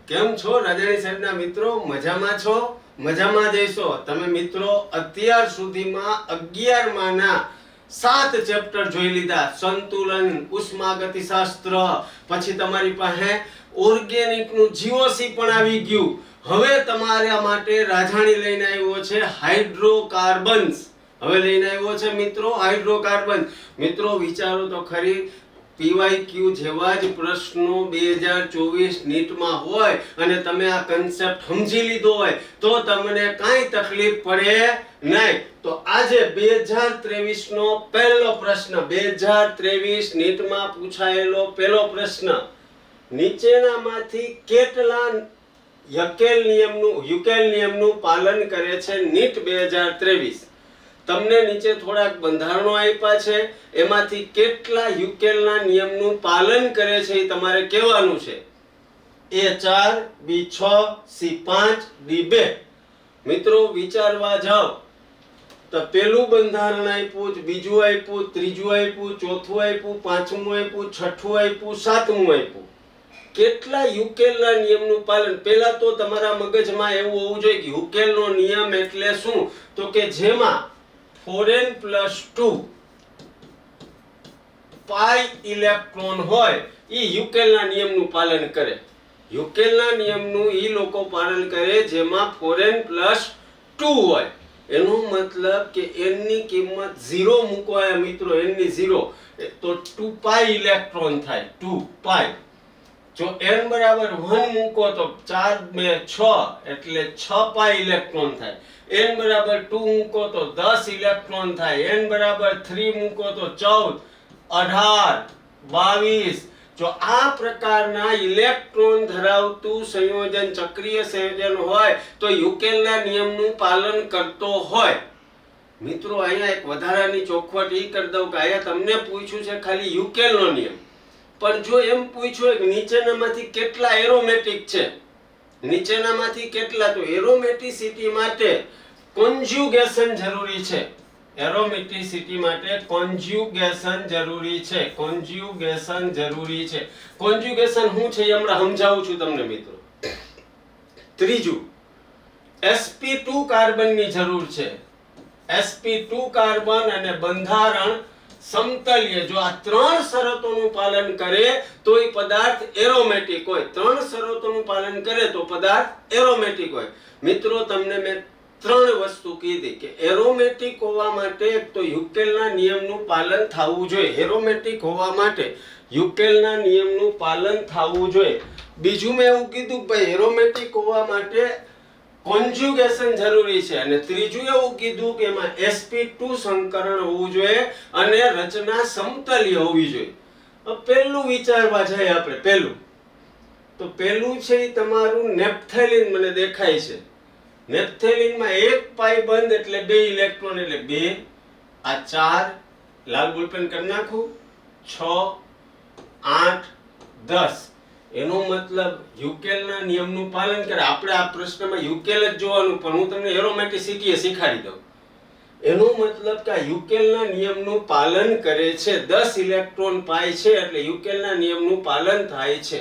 કેમ છો રાજાણી સાહેબના મિત્રો? મજામાં છો? મજામાં જઈશો તમે મિત્રો. અત્યાર સુધીમાં 11 માના 7 ચેપ્ટર જોઈ લીધા. સંતુલન, ઉષ્માગતિશાસ્ત્ર, પછી તમારી પાસે ઓર્ગેનિક નું જીઓસી પણ આવી ગયું. હવે તમારા માટે રાજાણી લઈને આવ્યો છે હાઇડ્રોકાર્બન્સ. હવે લઈને આવ્યો છે મિત્રો હાઇડ્રોકાર્બન. મિત્રો વિચારો તો ખરી, પીવાયક્યુ જેવા જ પ્રશ્નો 2024 નીટમાં હોય અને તમે આ કન્સેપ્ટ સમજી લીધો હોય તો તમને કાંઈ તકલીફ પડે નહીં. તો આજે 2023 નો પહેલો પ્રશ્ન, 2023 નીટમાં પૂછાયેલો પહેલો પ્રશ્ન, નીચેનામાંથી કેટલા યુકેલ નિયમનું પાલન કરે છે નીટ 2023? તમને નીચે થોડાક બંધારણો આપ્યા છે, એમાંથી કેટલા યુકેલના નિયમનું પાલન કરે છે એ તમારે કહેવાનું છે. A4, B6, C5, D2. મિત્રો વિચારવા જાઓ તો પહેલું બંધારણ આપ્યું, બીજું આપ્યું, ત્રીજું આપ્યું, ચોથું આપ્યું, પાંચમું આપ્યું, છઠ્ઠું આપ્યું, સાતમું આપ્યું. કેટલા યુકેલના નિયમનું પાલન? પહેલા તો તમારા મગજમાં એવું હોવું જોઈએ કે યુકેલનો નિયમ એટલે શું, તો કે જેમાં 4n+2 પાઈ ઇલેક્ટ્રોન હોય એ યુકેલના નિયમનું પાલન કરે. યુકેલના નિયમનું એ લોકો પાલન કરે જેમાં 4n+2 હોય. એનો મતલબ કે n ની કિંમત 0 મૂકવાય મિત્રો, n ની 0 તો 2 પાઈ ઇલેક્ટ્રોન થાય. 2 પાઈ. જો n બરાબર 1 મૂકો તો 4 2 6 એટલે 6 પાઈ ઇલેક્ટ્રોન થાય. n બરાબર 2 મૂકો તો 10 ઇલેક્ટ્રોન થાય. n બરાબર 3 મૂકો તો 14 18 22. જો આ પ્રકારના ઇલેક્ટ્રોન ધરાવતું સંયોજન, ચક્રીય સંયોજન હોય તો યુકેલના નિયમનું પાલન કરતો હોય. મિત્રો અહીંયા એક વધારાની ચોખવટ એ કરી દઉં કે અહીંયા તમને પૂછ્યું છે ખાલી યુકેલનો નિયમ, પણ જો એમ પૂછ્યું કે નીચેનામાંથી કેટલા એરોમેટિક છે, નીચેનામાંથી કેટલા, તો એરોમેટિસિટી માટે કોન્જ્યુગેશન જરૂરી છે. એરોમેટિસિટી માટે કોન્જ્યુગેશન જરૂરી છે. કોન્જ્યુગેશન જરૂરી છે. કોન્જ્યુગેશન શું છે એ હમણાં સમજાવું છું તમને મિત્રો. ત્રીજું, sp2 કાર્બનની જરૂર છે. sp2 કાર્બન અને બંધારણ સમતલીય. જો આ ત્રણ શરતોનું પાલન કરે તો એ પદાર્થ એરોમેટિક હોય. ત્રણ શરતોનું પાલન કરે તો પદાર્થ એરોમેટિક હોય. મિત્રો તમને મેં ત્રણ વસ્તુ કીધી કે એરોમેટિક હોવા માટે એક તો યુકેલના નિયમનું પાલન થવું જોઈએ. એરોમેટિક હોવા માટે યુકેલના નિયમનું પાલન થવું જોઈએ. બીજું મેં એવું કીધું કે ભાઈ એરોમેટિક હોવા માટે કોન્જ્યુગેશન જરૂરી છે. અને ત્રીજું એવું કીધું કે એમાં sp2 સંકરણ હોવું જોઈએ અને રચના સમતલીય હોવી જોઈએ. પહેલું વિચારવા જાય આપણે. પહેલું છે એ તમારું નેપ્થેલિન મને દેખાય છે. નેપ્થેલિનમાં 1 પાઈ બંધ એટલે 2 ઇલેક્ટ્રોન એટલે 2. આ 4 લાલ બોલપેન કરી નાખું. 6 8 10. એનો મતલબ યુકેલના નિયમનું પાલન કરે. આપણે આ પ્રશ્નમાં યુકેલ જ જોવાનું, પણ હું તમને એરોમેટિસિટી એ શીખવાડી દઉં. એનો મતલબ કે આ યુકેલના નિયમનું પાલન કરે છે. 10 ઇલેક્ટ્રોન પાય છે એટલે યુકેલના નિયમનું પાલન થાય છે.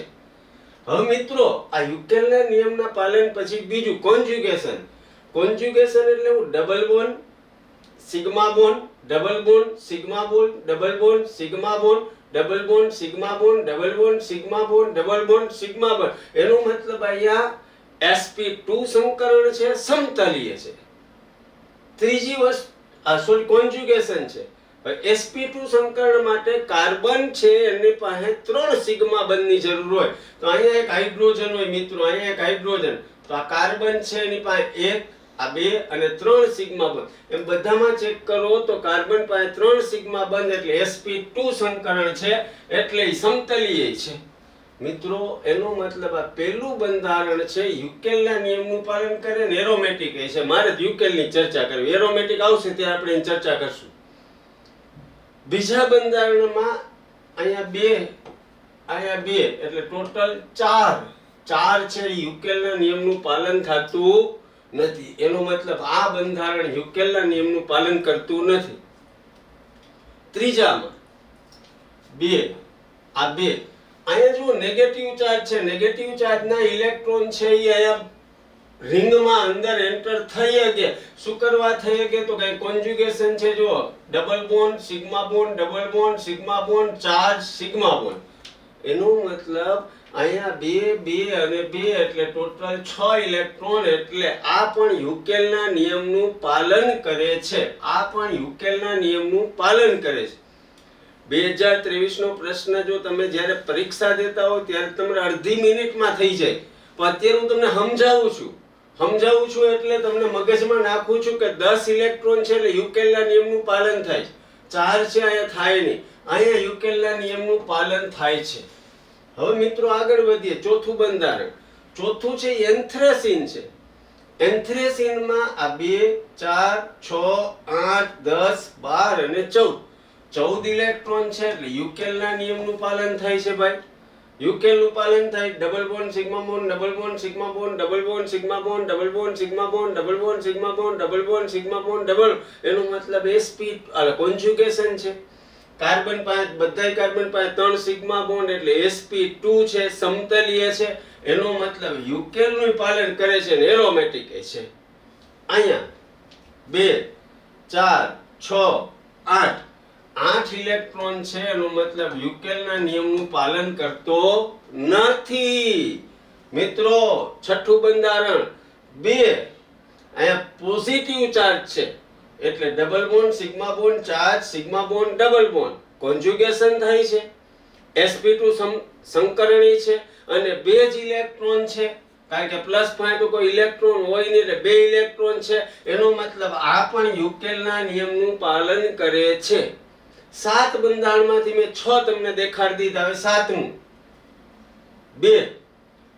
હવે મિત્રો આ યુકેલના નિયમના પાલન પછી બીજું કોન્જ્યુગેશન. કોન્જ્યુગેશન એટલે હું double bond, sigma bond, double bond, sigma bond, double bond, sigma bond, double bond, sigma bond, double bond, sigma bond, double bond, sigma bond. એનો મતલબ અહીંયા sp2 સંકરણ છે, સમતલીય છે. ત્રીજી વસ્તુ કોન્જ્યુગેશન છે. sp2 સંકરણ માટે કાર્બન છે એની પાસે 3 સિગ્મા બંધની જરૂર હોય. તો અહીંયા એક હાઇડ્રોજન હોય મિત્રો, અહીંયા એક હાઇડ્રોજન. તો આ કાર્બન છે એની પાસે 1, આ 2 અને 3 સિગ્મા બંધ. એમ બધામાં ચેક કરો તો કાર્બન પાસે 3 સિગ્મા બંધ એટલે sp2 સંકરણ છે એટલે એ સમતલીય છે. મિત્રો એનો મતલબ આ પહેલું બંધારણ છે યુકેલના નિયમનું પાલન કરે ને એરોમેટિક છે. મારે યુકેલની ચર્ચા કરવી, એરોમેટિક આવશે ત્યારે આપણે એની ચર્ચા કરશું. બીજા બંધારણમાં અહીંયા 2 એટલે ટોટલ 4 છે. યુકેલના નિયમનું પાલન થતું નથી. એનો મતલબ આ બંધારણ યુકેલના નિયમનું પાલન કરતું નથી. ત્રીજામાં 2 આ 2 અહીંયા જો નેગેટિવ ચાર્જ છે, નેગેટિવ ચાર્જના ઇલેક્ટ્રોન છે એ અહીંયા રિંગમાં અંદર એન્ટર થઈ શકે. શું કરવા થઈ શકે? તો કઈ કોન્જ્યુગેશન છે. જો double bond sigma bond, double bond sigma bond, charge sigma bond. એનો મતલબ અહીંયા 2 2 અને 2 એટલે ટોટલ 6 ઇલેક્ટ્રોન. એટલે આ પણ યુકેલના નિયમનું પાલન કરે છે. આ પણ યુકેલના નિયમનું પાલન કરે છે. 2023 નો પ્રશ્ન જો તમે જ્યારે પરીક્ષા દેતા હો ત્યારે તમારે અડધી મિનિટમાં થઈ જાય. પણ અત્યારે હું તમને સમજાવું છું એટલે તમને મગજમાં નાખું છું કે 10 ઇલેક્ટ્રોન છે એટલે યુકેલના નિયમનું પાલન થાય છે. 4 છે અહીંયા થાય નહીં. અહીંયા યુકેલના નિયમનું પાલન થાય છે. હવે મિત્રો આગળ વધીએ. ચોથું બંધારણ, ચોથું છે એન્થ્રેસીન છે. એન્થ્રેસીનમાં આ 2 4 6 8 10 12 અને 14 ઇલેક્ટ્રોન છે એટલે યુકેલના નિયમનું પાલન થાય છે ભાઈ. યુકેલનું પાલન થાય. Double bond sigma bond, double bond sigma bond, double bond sigma bond, double bond sigma bond, double bond sigma bond, double bond sigma bond, double. એનો મતલબ sp કોન્જ્યુગેશન છે. કાર્બન પાસે બધાય કાર્બન પાસે 3 સિગ્મા બોન્ડ એટલે sp2 છે, સમતલીય છે. એનો મતલબ યુકેલનું પાલન કરે છે ને એરોમેટિક છે. અહીંયા 2 4 6 8 ઇલેક્ટ્રોન છે. એનો મતલબ યુકેલના નિયમનું પાલન કરતો નથી. મિત્રો છઠ્ઠું બંધારણ 2 અહીંયા પોઝિટિવ ચાર્જ છે એટલે double bond sigma bond, charge sigma bond, double bond, conjugation થાય છે. sp2 સંકરણી છે અને 2 જ ઇલેક્ટ્રોન છે. કારણ કે પ્લસ પોઈન્ટ તો કોઈ ઇલેક્ટ્રોન હોય નહીં એટલે 2 ઇલેક્ટ્રોન છે. એનો મતલબ આ પણ યુકેલના નિયમનું પાલન કરે છે. 7 બંધારણમાંથી મેં 6 તમને દેખાડી દીધા. હવે 7મું 2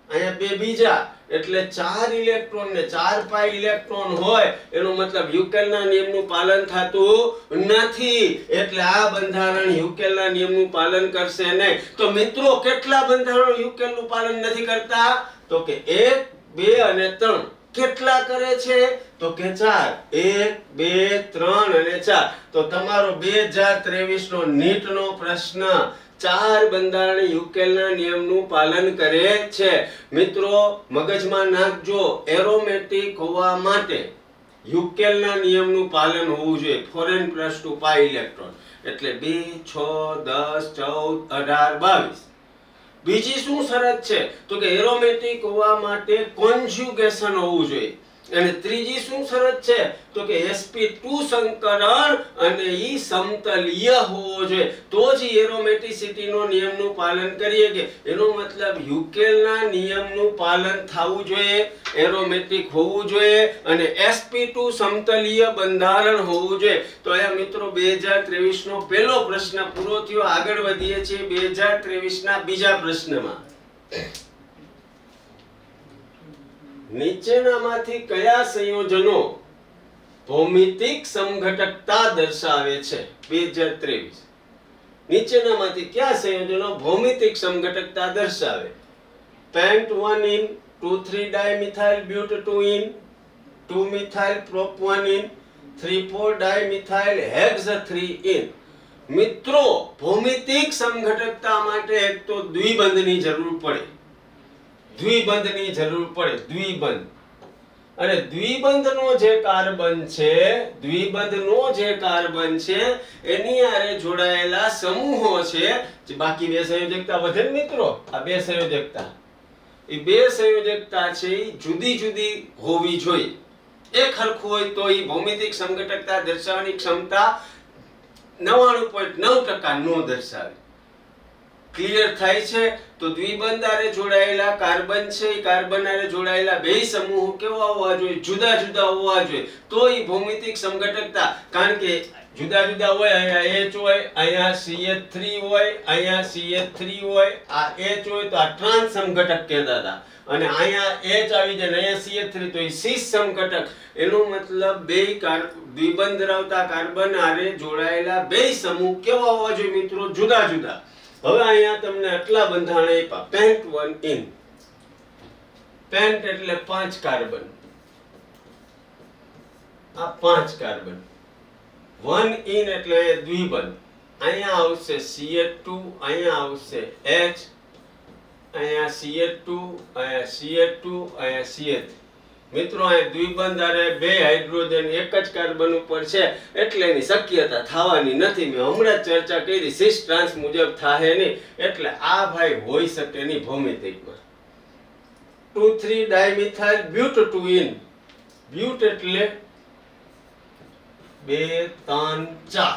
અહીંયા 2 બીજા એટલે 4 ઇલેક્ટ્રોન ને 4 પાઈ ઇલેક્ટ્રોન હોય. એનો મતલબ યુકેલના નિયમનું પાલન થતું નથી. એટલે આ બંધારણ યુકેલના નિયમનું પાલન કરશે નહીં. તો મિત્રો કેટલા બંધારણો યુકેલનું પાલન નથી કરતા? તો કે 1 2 અને 3. કેટલા કરે છે? તો કે 4. 1 2 3 અને 4. તો તમારો 2023 નો નીટ નો પ્રશ્ન 4 બંધારણ યુકેલના નિયમનું પાલન કરે છે. મિત્રો મગજમાં નાખજો, એરોમેટિક હોવા માટે યુકેલના નિયમનું પાલન હોવું જોઈએ. 4n+2 પાઈ ઇલેક્ટ્રોન એટલે 2 6 10 14 18 22. બીજી શું શરત છે? તો કે એરોમેટિક હોવા માટે કોન્જ્યુગેશન હોવું જોઈએ. અને ત્રીજી શું શરત છે? તો કે sp2 સંકરણ અને ઈ સમતલીય હોવો જોઈએ. તો જ એરોમેટિસિટી નો નિયમનું પાલન કરીએ કે એનો મતલબ યુકેલના નિયમનું પાલન થવું જોઈએ, એરોમેટિક હોવું જોઈએ અને sp2 સમતલીય બંધારણ હોવું જોઈએ. તો અહીંયા મિત્રો 2023 નો પહેલો પ્રશ્ન પૂરો થયો. આગળ વધીએ છીએ 2023 ના બીજા પ્રશ્નમાં. નીચેનામાંથી કયા સંયોજનો ભૌમિતિક સમઘટકતા દર્શાવે છે? 2023 નીચેનામાંથી કયા સંયોજનો ભૌમિતિક સમઘટકતા દર્શાવે? pent 1 2,3 dimethyl but 2 2-methyl prop 1 3,4 dimethyl hex 3 મિત્રો ભૌમિતિક સમઘટકતા માટે એક તો દ્વિબંધની જરૂર પડે. દ્વિબંધ અને દ્વિબંધનો જે કાર્બન છે એની આરે જોડાયેલા સમૂહો છે. બાકી 2 સંયોજકતા વધે ને મિત્રો. આ 2 સંયોજકતા છે એ જુદી જુદી હોવી જોઈએ. એક હરખું હોય તો એ ભૌમિતિક સમઘટકતા દર્શાવવાની ક્ષમતા 99.9% નો દર્શાવે. ક્લિયર થાય છે? તો દ્વિબંધ આરે જોડાયેલા કાર્બન છે એ કાર્બન આરે જોડાયેલા 2 સમૂહો કેવા હોવા જોઈએ? જુદા જુદા હોવા જોઈએ. તો એ ભૌમિતિક સમઘટકતા, કારણ કે જુદા જુદા હોય, અહીંયા H હોય, અહીંયા CH3 હોય, અહીંયા CH3 હોય, આ H હોય તો આ ટ્રાન્સ સમઘટક કહેતા હતા. અને અહીંયા H આવી જાય ને અહીંયા CH3 તો એ સીસ સમઘટક. એનો મતલબ 2 દ્વિબંધ ધરાવતા કાર્બન આરે જોડાયેલા 2 સમૂહ કેવા હોવા જોઈએ મિત્રો? જુદા જુદા. હવે અહીંયા તમને આટલા બંધારણ આપ્યા. pent 1 pent એટલે 5 કાર્બન. આ 5 કાર્બન. 1 એટલે દ્વિબંધ. અહીંયા આવશે CH2, અહીંયા આવશે H અહીંયા CH2, અહીંયા CH2, અહીંયા CH3. મિત્રો અહીં દ્વિબંધ અને બે હાઇડ્રોજન એક જ કાર્બન ઉપર છે એટલે એની શક્યતા થવાની નથી. મેં હમણાં જ ચર્ચા કરી સિસ ટ્રાન્સ મુજબ થાહે નહીં, એટલે આ ભાઈ હોઈ શકે નહીં ભૌમિતિકમાં. 2,3 ડાયમિથાઇલ બ્યુટટુઇન. બ્યુટ એટલે 2, 3, 4.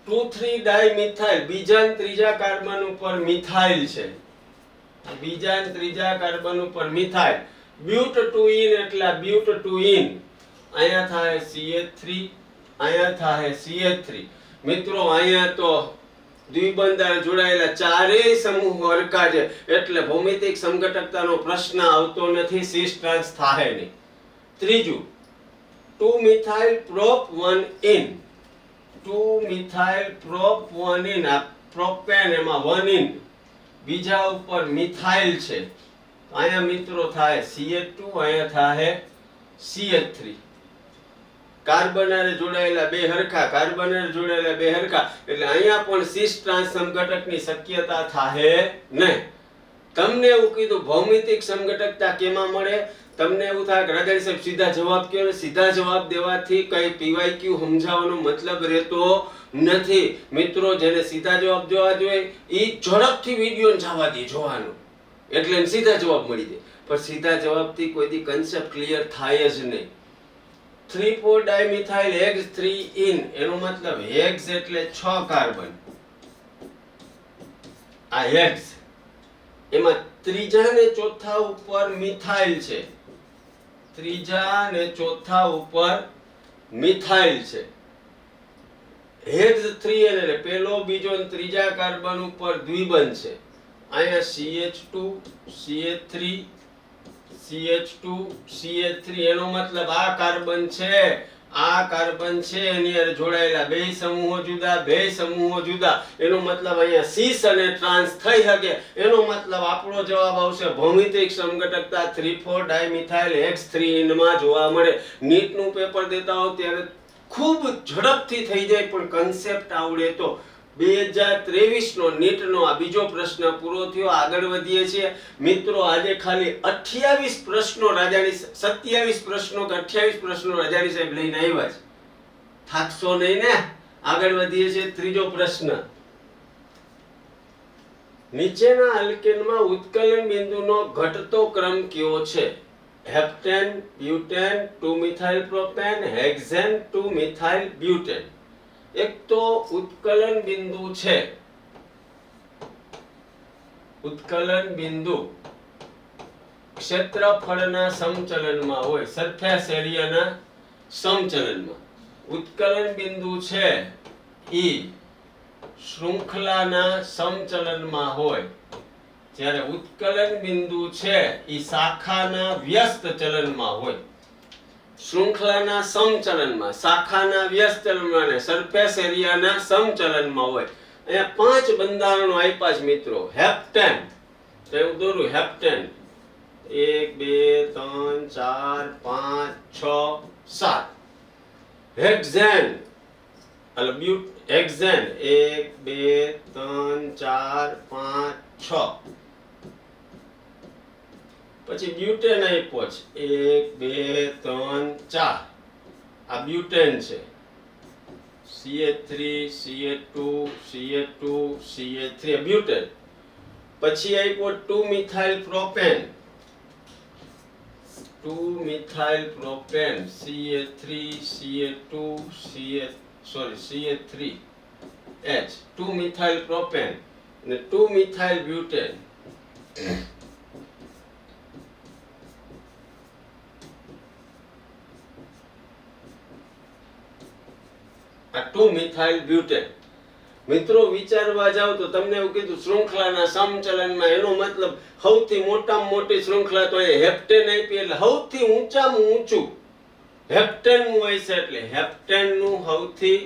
2,3 ડાયમિથાઇલ બીજા અને ત્રીજા કાર્બન ઉપર મિથાઇલ છે. બીજા અને ત્રીજા કાર્બન ઉપર મિથાઇલ. બ્યુટટુઇન એટલે બ્યુટટુઇન. અહીંયા થાય CH3, અહીંયા થાય CH3. મિત્રો અહીંયા તો દ્વિબંધ જોડાયેલા ચારેય સમૂહ હરખા છે એટલે ભૌમિતિક સમઘટકતાનો પ્રશ્ન આવતો નથી, સિસ ટ્રાન્સ થાય નહીં. ત્રીજું 2-મિથાઇલ પ્રોપ 1-ઇન. 2-મિથાઇલ પ્રોપ 1-ઇન. આ પ્રોપેન એમાં 1-ઇન. બીજા ઉપર મિથાઇલ છે. અહીંયા મિત્રો થાય CH2, અહીંયા થાય CH3. કાર્બન હારે જોડાયેલા બે હરખા, કાર્બન હારે જોડાયેલા બે હરખા, એટલે અહીંયા પણ સિસ ટ્રાન્સ સમઘટકની શક્યતા થાહે નહીં. તમને એવું કીધું ભૌમિતિક સમઘટકતા કેમાં મળે? તમને એવું થાય કે રાજાણી સાહેબ સીધા જવાબ કહો. સીધા જવાબ દેવાથી કઈ PYQ સમજાવવાનો મતલબ રહેતો નથી. મિત્રો જેને સીધા જવાબ જોવા જોઈએ ઈ ઝડપથી વિડિયો જવા દે જોવાનું, એટલે એને સીધા જવાબ મળી જાય. પણ સીધા જવાબથી કોઈ દી કન્સેપ્ટ ક્લિયર થાય જ નહીં. 3,4 ડાયમિથાઇલ હેક્સ 3-ઇન. એનો મતલબ હેક્સ એટલે 6 કાર્બન. આ હેક્સ એમાં ત્રીજા ને ચોથા ઉપર મિથાઇલ છે. ત્રીજા ને ચોથા ઉપર મિથાઇલ છે. હેક્સ 3n એટલે પહેલો બીજો અને ત્રીજા કાર્બન ઉપર દ્વિબંધ છે. અહીંયા CH2, CH3, CH2, CH3. એનો મતલબ આ કાર્બન છે, આ કાર્બન છે, એની અંદર જોડાયેલા બે સમૂહો જુદા, બે સમૂહો જુદા. એનો મતલબ અહીંયા સિસ અને ટ્રાન્સ થઈ શકે. એનો મતલબ આપણો જવાબ આવશે ભૌમિતિક સમઘટકતા 3,4 ડાયમિથાઇલ હેક્સ 3-ઇન માં જોવા મળે. નીટ નું પેપર દેતા હો ત્યારે ખૂબ ઝડપથી થઈ જાય, પણ કન્સેપ્ટ આવડે તો. 2023 નો નીટ નો આ બીજો પ્રશ્ન પૂરો થયો. આગળ વધીએ છીએ મિત્રો. આજે ખાલી 28 પ્રશ્નો રાજાણી 27 પ્રશ્નો કે 28 પ્રશ્નો રાજાણી સાહેબ લઈને આવ્યા છે. થાકશો નહીં ને? આગળ વધીએ છીએ. ત્રીજો પ્રશ્ન. નીચેના આલ્કેનમાં ઉત્કલન બિંદુનો ઘટતો ક્રમ કયો છે? Heptane, butane, two methyl propane, hexane, two methyl butane. એક તો ઉત્કલન બિંદુ છે. ઉત્કલન બિંદુ ક્ષેત્રફળના સમચલનમાં હોય, સરફેસ એરિયાના સમચલનમાં. ઉત્કલન બિંદુ છે ઈ શૃંખલાના સમચલનમાં હોય, જ્યારે ઉત્કલન બિંદુ છે ઈ શાખાના વ્યસ્ત ચલનમાં હોય. શૃંખલાના સમચલનમાં, શાખાના વ્યસ્ત ચલનમાં અને સરફેસ એરિયાના સમચલનમાં હોય. અહીંયા 5 બંધારણો આપ્યા છે મિત્રો. હેપ્ટેન તો એવું દોરું. હેપ્ટેન 1, 2, 3, 4, 5, 6, 7. હેક્ઝેન એટલે બ્યુટ હેક્ઝેન 1, 2, 3, 4, 5, 6. પછી બ્યુટેન આપ્યો છે 1, 2, 3, 4. આ બ્યુટેન છે. CH3, CH2, CH2, CH3 butane. પછી આપ્યો two methyl propane. Two methyl propane CH3, CH2, CH3H. Two methyl propane અને 2-મિથાઇલ બ્યુટેન. આ 2-મિથાઇલ બ્યુટેન. મિત્રો વિચારવા જાવ તો તમને એવું કીધું શૃંખલાના સમચલનમાં, એનો મતલબ સૌથી મોટામાં મોટી શૃંખલા તો એ હેપ્ટેન આપી, એટલે સૌથી ઊંચામાં ઊંચું હેપ્ટેન નું હોય છે. એટલે હેપ્ટેન નું સૌથી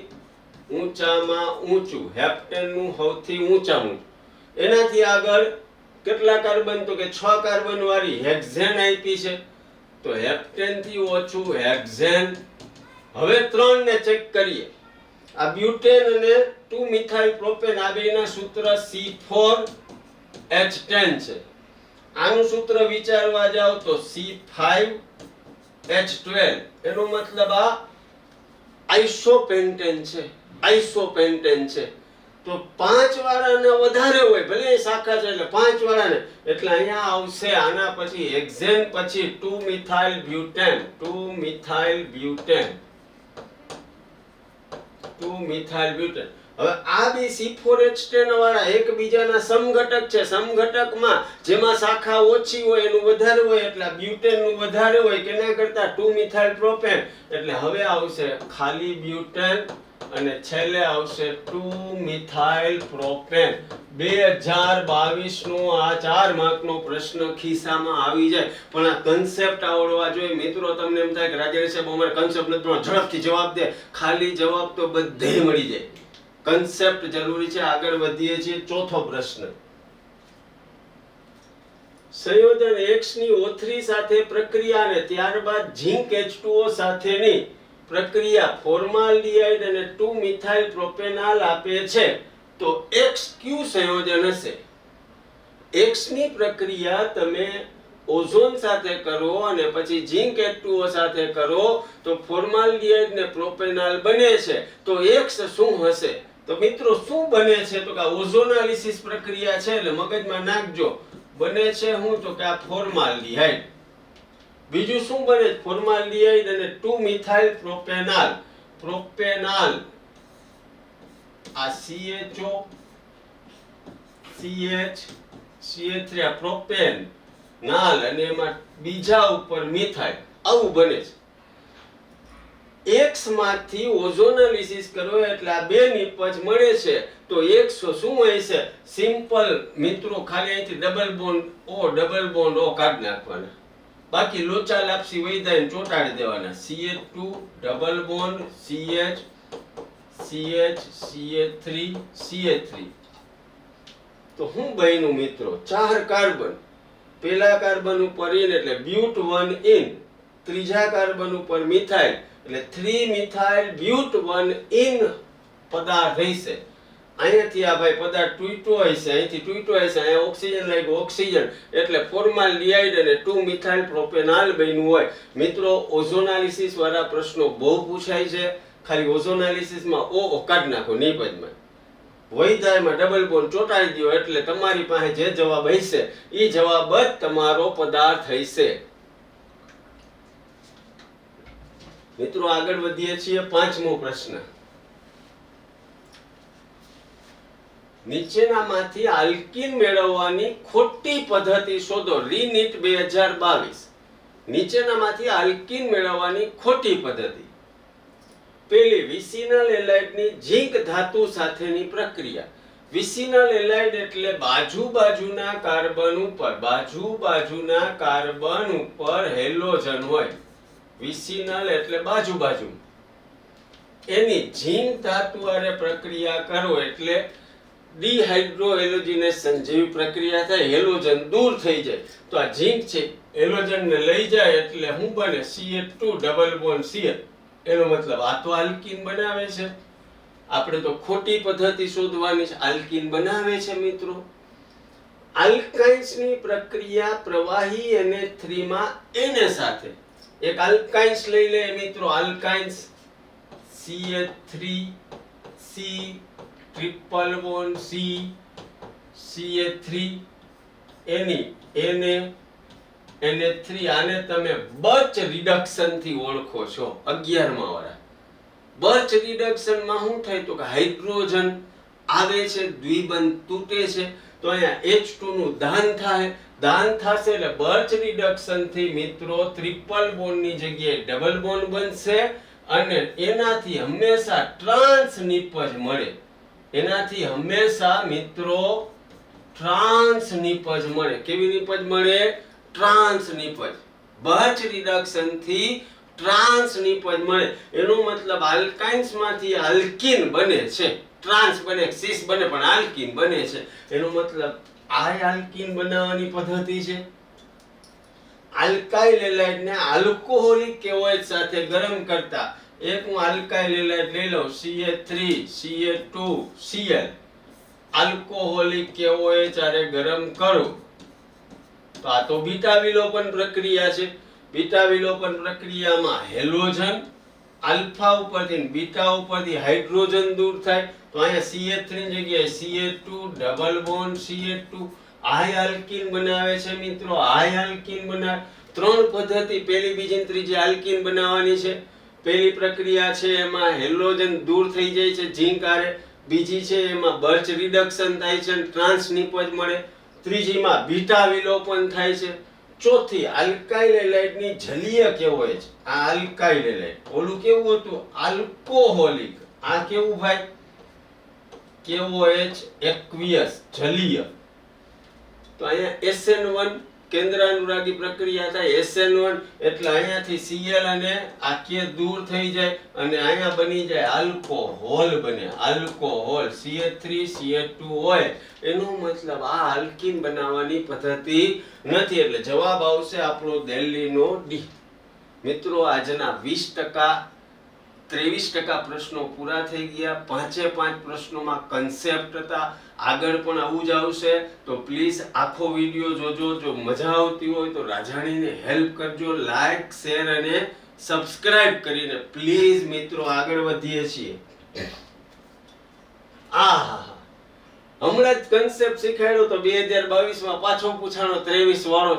ઊંચામાં ઊંચું, હેપ્ટેન નું સૌથી ઊંચામાં ઊંચું. એનાથી આગળ કેટલા કાર્બન? તો કે 6 કાર્બન વાળી હેક્ઝેન આપી છે, તો હેપ્ટેન થી ઓછું હેક્ઝેન. હવે 3 ને ચેક કરીએ. આ બ્યુટેન અને 2-મિથાઇલ પ્રોપેન આ બેના સૂત્ર C4 H10 છે. આનું સૂત્ર વિચારવા જાવ તો C5H12 એનો મતલબ આ આઇસોપેન્ટેન છે. આઇસોપેન્ટેન છે તો 5 વાળાને વધારે હોય, ભલે એ શાખા છે એટલે 5 વાળાને, એટલે અહીંયા આવશે આના પછી હેક્ઝેન પછી 2 methyl butane. 2 methyl butane. 2 methyl butane. હવે આ બે C4H10 વાળા એકબીજાના સમઘટક છે. સમઘટકમાં જેમાં શાખા ઓછી હોય એનું વધારે હોય, એટલે બ્યુટેન નું વધારે હોય કેના કરતા 2 મિથાઇલ પ્રોપેન. એટલે હવે આવશે ખાલી બ્યુટેન અને છેલ્લે આવશે 2 મિથાઇલ પ્રોપેન. 2022 નો આ 4 માર્કનો પ્રશ્ન ખિસ્સામાં આવી જાય. પણ આ કન્સેપ્ટ આવડવા જોઈએ મિત્રો. તમને એમ થાય કે રાજેશ સાહેબ અમારે કન્સેપ્ટ નથી, ઝડપથી જવાબ દે. ખાલી જવાબ તો બધે મળી જાય. કન્સેપ્ટ જરૂરી છે. આગળ વધીએ છીએ. ચોથો પ્રશ્ન, સંયોજન X ની O3 સાથે પ્રક્રિયા અને ત્યારબાદ ઝિંક H2O સાથેની પ્રક્રિયા ફોર્માલ્ડિહાઇડ અને 2 મિથાઇલ પ્રોપેનાલ આપે છે તો X કયું સંયોજન હશે? X ની પ્રક્રિયા તમે ઓઝોન સાથે કરો અને પછી ઝિંક H2O સાથે કરો તો ફોર્માલ્ડિહાઇડ ને પ્રોપેનાલ બને છે. તો X શું હશે? તો મિત્રો શું બને છે? તો કે ઓઝોનાલિસિસ પ્રક્રિયા છે એટલે મગજમાં નાખજો. બને છે શું? તો કે આ ફોર્માલ્ડિહાઇડ. બીજું શું બને? ફોર્માલ્ડિહાઇડ અને 2 મિથાઇલ પ્રોપેનાલ. પ્રોપેનાલ આ CHO CH CH3 આ પ્રોપેન નાલ અને એમાં બીજા ઉપર મિથાઇલ. આવું બને છે. X માંથી ઓઝોનાલિસિસ કરો એટલે આ બે નિપજ મળે છે. તો X શું હોય છે? સિમ્પલ મિત્રો, ખાલી અહીંથી ડબલ બોન્ડ O કાઢી નાખવાના. બાકી લોચા લાપસી વૈદાઈને ચોંટાડી દેવાના. CH2 double bond CH CH CH3 CH3. તો શું બન્યું મિત્રો? 4 કાર્બન. પહેલા કાર્બન ઉપર ઇન એટલે બ્યુટ 1 ઇન. ત્રીજા કાર્બન ઉપર મિથાઇલ એટલે 3 મિથાઇલ બ્યુટ 1 ઇન પદાર્થ રહેશે. અહીંયાથી આ ભાઈ પદાર્થ તૂટ્યો હશે, અહીંથી તૂટ્યો હશે, અહીંયા ઓક્સિજન લાગ્યો ઓક્સિજન એટલે ફોર્માલ્ડિહાઇડ અને 2 મિથાઇલ પ્રોપેનાલ બન્યું હોય. મિત્રો ઓઝોનાલિસિસ વાળા પ્રશ્નો બહુ પૂછાય છે. ખાલી ઓઝોનાલિસિસમાં O કાઢી નાખો નિપજમાં. વૈધાયમાં ડબલ બોન્ડ ચોંટાડી દો એટલે તમારી પાસે જે જવાબ હશે એ જવાબ જ તમારો પદાર્થ હશે. મિત્રો આગળ વધીએ છીએ. 5મો પ્રશ્ન, નીચેનામાંથી આલ્કીન મેળવવાની ખોટી પદ્ધતિ શોધો. રીનીટ 2022. નીચેનામાંથી આલ્કીન મેળવવાની ખોટી પદ્ધતિ. પહેલી, વિસિનલ એલાઇડની ઝિંક ધાતુ સાથેની પ્રક્રિયા. વિસિનલ એલાઇડ એટલે બાજુના કાર્બન ઉપર હેલોજન હોય. વિસિનલ એટલે બાજુ. એની ઝિંક ધાતુ હારે પ્રક્રિયા કરો એટલે ડિહાઇડ્રોહેલોજિનેશન જેવી પ્રક્રિયા થાય, હેલોજન દૂર થઈ જાય. તો આ ઝિંક છે હેલોજન ને લઈ જાય એટલે શું બને? CH2 double bond Cl. એનો મતલબ આ તો આલ્કીન બનાવે છે. આપણે તો ખોટી પદ્ધતિ શોધવાની છે. આલ્કીન બનાવે છે મિત્રો. આલ્કાઇન્સ ની પ્રક્રિયા પ્રવાહી NH3 માં Na સાથે. એક આલ્કાઇન્સ લઈ લે મિત્રો. આલ્કાઇન્સ CH3 C triple bond C CH3 Na NH3. આને તમે બર્ચ રિડક્શન થી ઓળખો છો. 11મા વાળા બર્ચ રિડક્શન માં શું થાય? તો કે હાઇડ્રોજન આવે છે, દ્વિબંધ તૂટે છે, તો અહીંયા H2 નું દાન થાય. દાન થશે એટલે બર્ચ રિડક્શન થી મિત્રો ટ્રિપલ બોન્ડ ની જગ્યાએ ડબલ બોન્ડ બનશે અને એનાથી હંમેશા ટ્રાન્સ નિપજ મળે. એનાથી હંમેશા મિત્રો ટ્રાન્સ નિપજ મળે. કેવી નિપજ મળે? ટ્રાન્સ નિપજ. બર્ચ રિડક્શન થી ટ્રાન્સ નિપજ મળે. એનો મતલબ આલ્કાઇન્સ માંથી આલ્કીન બને છે. ટ્રાન્સ બને, સિસ બને પણ આલ્કીન બને છે. એનો મતલબ આ આલ્કીન બનાવવાની પદ્ધતિ છે. આલ્કાઇલ એલાઇડ ને આલ્કોહોલિક કેઓએચ સાથે ગરમ કરતા. એક હું આલ્કાઇલ એલાઇડ લઈ લઉં CH3 CH2 Cl. આલ્કોહોલિક કેવો એ ચારે ગરમ કરું તો આ તો બીટા વિલોપન પ્રક્રિયા છે. બીટા વિલોપન પ્રક્રિયામાં હેલોજન આલ્ફા ઉપરથી બીટા ઉપરથી હાઇડ્રોજન દૂર થાય તો અહીંયા CH3 ની જગ્યાએ CH2 double bond CH2 high alkene બનાવે છે મિત્રો. હાઈ આલ્કીન બનાવે. ત્રણ પદ્ધતિ, પહેલી બીજી ત્રીજી આલ્કીન બનાવવાની છે. પહેલી પ્રક્રિયા છે એમાં હેલોજન દૂર થઈ જાય છે ઝીંક હારે. બીજી છે એમાં બર્ચ રિડક્શન થાય છે ટ્રાન્સ નિપજ મળે. ત્રીજીમાં બીટા વિલોપન થાય છે. ચોથી આલ્કાઇલ હેલાઇડ ની જલીય કેવો હોય છે. આ આલ્કાઇલ હેલાઇડ, ઓલું કેવું હતું આલ્કોહોલિક, આ કેવું ભાઈ KOH એક્વિયસ જલીય. તો અહીંયા SN1 કેન્દ્ર અનુરાગી પ્રક્રિયા થાય. SN1 એટલે અહીંયાથી Cl અને આ K દૂર થઈ જાય અને અહીંયા બની જાય આલ્કોહોલ બને. આલ્કોહોલ CH3 CH2 હોય એનો મતલબ આ આલ્કીન બનાવવાની પદ્ધતિ નથી. એટલે જવાબ આવશે આપણો દિલ્હીનો ડી. મિત્રો આજના 20% 23% પ્રશ્નો પૂરા થઈ ગયા. 5 પ્રશ્નોમાં કન્સેપ્ટ હતા. આગળ પણ આવું જ આવશે તો પ્લીઝ આખો વિડિયો જોજો. જો મજા આવતી હોય તો રાજાણીને હેલ્પ કરજો, લાઈક શેર અને સબસ્ક્રાઇબ કરીને પ્લીઝ મિત્રો આગળ વધીએ છીએ. હમણાં જ કન્સેપ્ટ શીખવાડ્યો તો 2022 માં પાછો પૂછાણો 23 વાળો.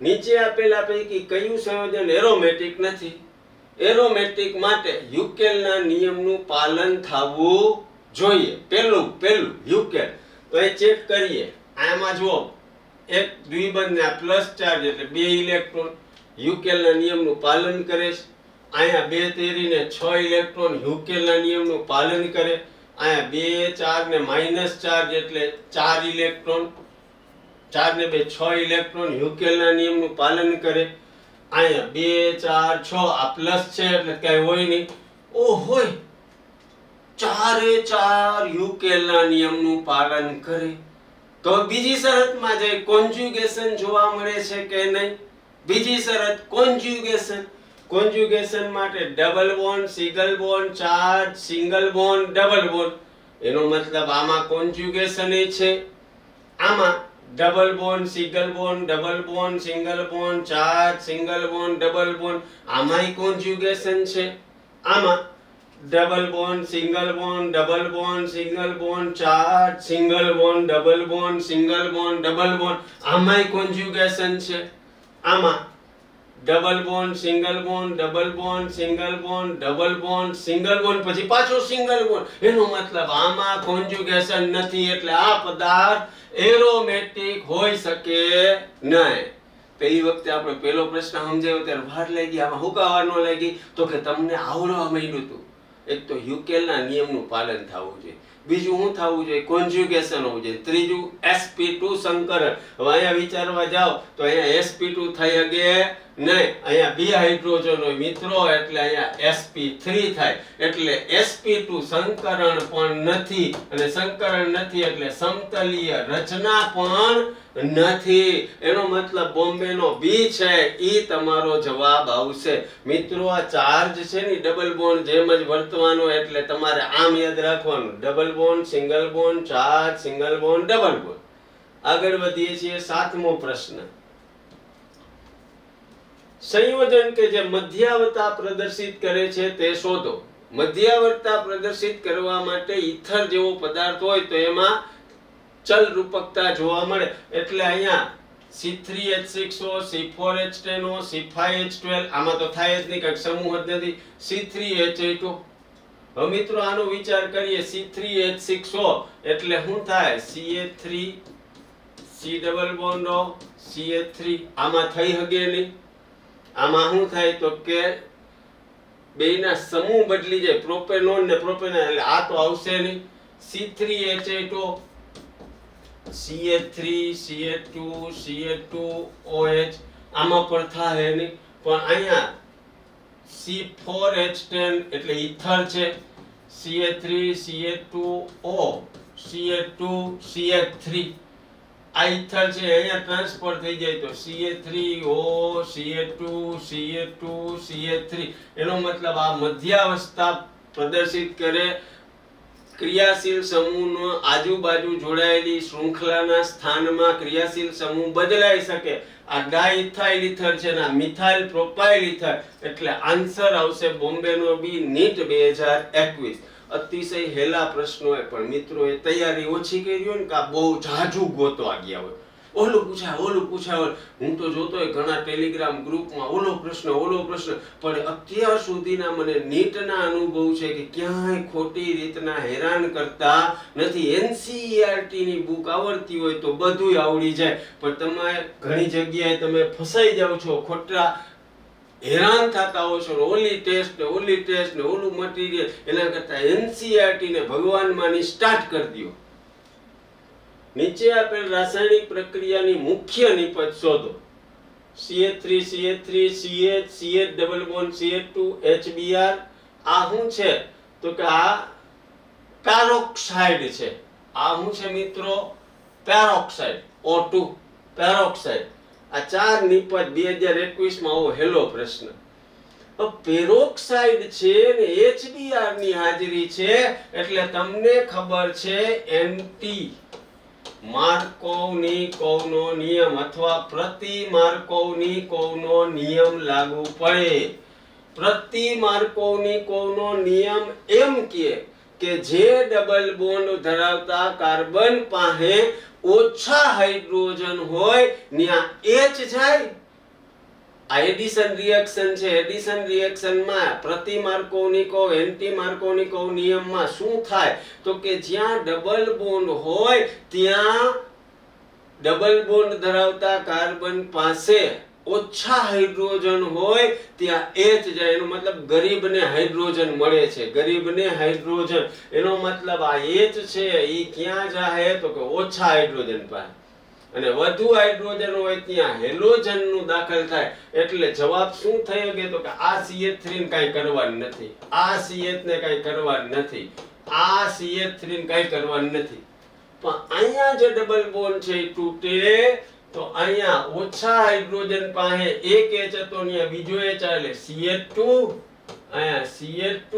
નીચે આપેલા પૈકી કયું સંયોજન એરોમેટિક નથી? એરોમેટિક માટે યુકેલના નિયમનું પાલન થવું જોઈએ. પહેલું યુકેલ. તો એ ચેક કરીએ. આમાં જુઓ એક દ્વિબંધના પ્લસ ચાર્જ એટલે 2 ઇલેક્ટ્રોન યુકેલના નિયમનું પાલન કરે છે. અહીંયા 2 તેરીને 6 ઇલેક્ટ્રોન યુકેલના નિયમનું પાલન કરે. અહીંયા 2 4 ને માઈનસ ચાર્જ એટલે 4 ઇલેક્ટ્રોન, 4 ને 2 6 ઇલેક્ટ્રોન યુકેલના નિયમનું પાલન કરે. અહીંયા 2 4 6 આ પ્લસ છે એટલે કઈ હોય નહીં. ઓ હોય 4 યુકેલના નિયમનું પાલન કરે. તો બીજી શરતમાં જે કોન્જ્યુગેશન જોવા મળે છે કે નહીં? બીજી શરત કોન્જ્યુગેશન. કોન્જ્યુગેશન માટે double bond single bond charge single bond double bond. એનો મતલબ આમાં કોન્જ્યુગેશન છે. આમાં double bond single bond double bond single bond charge single bond double bond આમાંય કોન્જ્યુગેશન છે. આમાં double bond single bond double bond single bond charge single bond double bond single bond double bond આમાંય conjugation છે. આમાં double bond single bond double bond single bond double bond single bond પછી પાછો single bond. એનો મતલબ આમાં conjugation નથી એટલે આ પદાર્થ એરોમેટિક હોઈ શકે નહીં. પહેલી વખતે આપણે પહેલો પ્રશ્ન સમજાયો ત્યારે વાર લાગી. આમાં હુકાવા ન લાગી તો કે તમને આવડવા માંડ્યું હતું. એક તો યુકેલના નિયમનું પાલન થવું જોઈએ, બીજું શું થવું જોઈએ? કોન્જ્યુગેશન હોવું જોઈએ, ત્રીજું sp2 સંકરણ. હવે અહીંયા વિચારવા જાઓ તો અહીંયા sp2 થઈ શકે નહીં. અહીંયા 2 હાઇડ્રોજન હોય મિત્રો એટલે અહીંયા sp3 થાય એટલે sp2 સંકરણ પણ નથી અને સંકરણ નથી એટલે સમતલીય રચના પણ નથી. એનો મતલબ બોમ્બેનો બી છે ઈ તમારો જવાબ આવશે. મિત્રો આ ચાર્જ છે ને ડબલ બોન્ડ જેમ જ વર્તવાનો એટલે તમારે આમ યાદ રાખવાનું. Double bond single bond charge single bond double bond. આગળ વધીએ છીએ 7મો પ્રશ્ન. સંયોજન કે જે મધ્યાવર્તા પ્રદર્શિત કરે છે તે શોધો. મધ્યાવર્તા પ્રદર્શિત કરવા માટે ઈથર જેવો પદાર્થ હોય તો એમાં ચલ રૂપકતા જોવા મળે એટલે અહીંયા C3H6O C4H10O C5H12 આમાં તો થાય જ નહીં, કઈ સમૂહ જ નથી. C3H8O. હવે મિત્રો આનો વિચાર કરીએ. C3H6O એટલે શું થાય? CH3 C double bond O CH3 આમાં થઈ હગે નહીં. આમાં શું થાય તો કે બેયના સમૂહ બદલી જાય, પ્રોપેનોન ને પ્રોપેનોન એટલે આ તો આવશે નહીં. C3H8O CH3 CH2 CH2OH આમાં પણ થાય નહીં. પણ અહીંયા C4H10 એટલે ઈથર છે. CH3 CH2O CH2 CH3 આ ઈથર છે અહીંયા ટ્રાન્સફર થઈ જાય તો CH3O CH2 CH2 CH3 એનો મતલબ આ મધ્યાવસ્થા પ્રદર્શિત કરે ક્રિયાશીલ સમૂહનો આજુબાજુ જોડાયેલી શૃંખલાના સ્થાનમાં ક્રિયાશીલ સમૂહ બદલાઈ શકે. આ ડાઇથાઇલ ઇથર છે ને આ મિથાઇલ પ્રોપાઇલ ઇથર. એટલે આન્સર આવશે બોમ્બેનો બી નીટ 2021. અતિશય હેલા પ્રશ્નો હોય પણ મિત્રોએ તૈયારી ઓછી કરી હોય ને કે આ બહુ જાજુ ગોતવા ગયા હોય. ઓલું પૂછાય. હું તો જોતો હોય ઘણા ટેલિગ્રામ ગ્રુપમાં ઓલો પ્રશ્ન પણ અત્યાર સુધીના મને નીટના અનુભવ છે કે ક્યાંય ખોટી રીતના હેરાન કરતા નથી. એનસીઈઆરટી ની બુક આવડતી હોય તો બધુંય આવડી જાય, પણ તમે ઘણી જગ્યાએ તમે ફસાઈ જાવ છો, ખોટા હેરાન થતા હો છો. ઓલી ટેસ્ટ ને ઓલું મટીરિયલ, એના કરતા એનસીઈઆરટી ને ભગવાન માની સ્ટાર્ટ કરી દો. નીચે આપેલ રાસાયણિક પ્રક્રિયાની મુખ્ય નિપજ શોધો. CH3 CH3 CH CH double bond CH2 HBr. આ શું છે તો કે આ પેરોક્સાઇડ છે. આ શું છે મિત્રો? Peroxide, O2 peroxide. આ ચાર નિપજ 2021 માં આવો હેલો પ્રશ્ન. પેરોક્સાઇડ છે ને HBr ની હાજરી છે એટલે તમને ખબર છે એન્ટી માર્કોવનિકોવનો નિયમ અથવા પ્રતિ માર્કોવનિકોવનો નિયમ લાગુ પડે. પ્રતિ માર્કોવનિકોવનો નિયમ એમ કે જે ડબલ બોન્ડ ધરાવતા કાર્બન પાસે ઓછા હાઇડ્રોજન હોય ત્યાં H જાય. આ એડિશન રિએક્શન છે. એડિશન રિએક્શનમાં પ્રતિ માર્કોવનિકોવ એન્ટી માર્કોવનિકોવ નિયમમાં શું થાય તો કે જ્યાં ડબલ બોન્ડ હોય ત્યાં ડબલ બોન્ડ ધરાવતા કાર્બન પાસે ઓછા હાઇડ્રોજન હોય ત્યાં H જાય. એનો મતલબ ગરીબને હાઇડ્રોજન મળે છે. ગરીબને હાઇડ્રોજન એનો મતલબ આ H છે ઈ ક્યાં જાય તો કે ઓછા હાઇડ્રોજન પાસે, અને વધુ હાઇડ્રોજન હોય ત્યાં હેલોજન નું દાખલ થાય. એટલે જવાબ શું થયો કે તો કે આ CH3 ને કાઈ કરવાનું નથી, આ CH ને કાઈ કરવાનું નથી, આ CH3 ને કાઈ કરવાનું નથી. પણ અહીંયા જે ડબલ બોન્ડ છે એ તૂટે તો અહીંયા ઓછા હાઇડ્રોજન પાસે એક H હતો અહીંયા બીજો H એટલે CH2, અહીંયા CH2,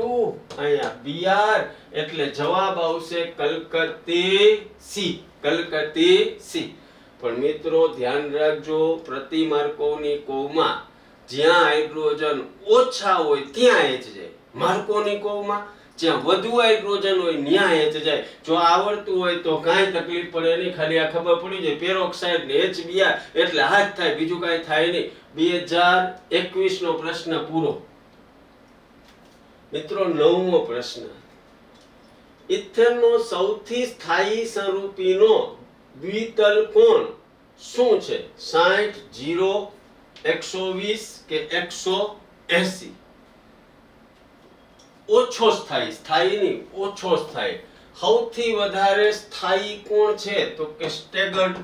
અહીંયા Br. એટલે જવાબ આવશે કલકત્તી C. પણ મિત્રો ધ્યાન રાખજો, પ્રતિ માર્કોવનિકોવમાં જ્યાં હાઇડ્રોજન ઓછા હોય ત્યાં H જાય. માર્કોવનિકોવમાં જ્યાં વધુ હાઇડ્રોજન હોય ત્યાં H જાય. જો આવડતું હોય તો કાંઈ તકલીફ પડે નહીં, ખાલી આ ખબર પડી જાય પેરોક્સાઇડ ને HBr એટલે હાથ થાય, બીજું કાંઈ થાય નહીં. 2021 નો પ્રશ્ન પૂરો. મિત્રો 9મો પ્રશ્ન. ઇથેનનો સૌથી સ્થાયી સ્વરૂપીનો દ્વિતલ કોણ શું છે? 60, 0, 120 કે 180? ઓછો સ્થાયી, સ્થાયી નહીં, ઓછો સ્થાયી. સૌથી વધારે સ્થાયી કોણ છે તો કે સ્ટેગર્ડ,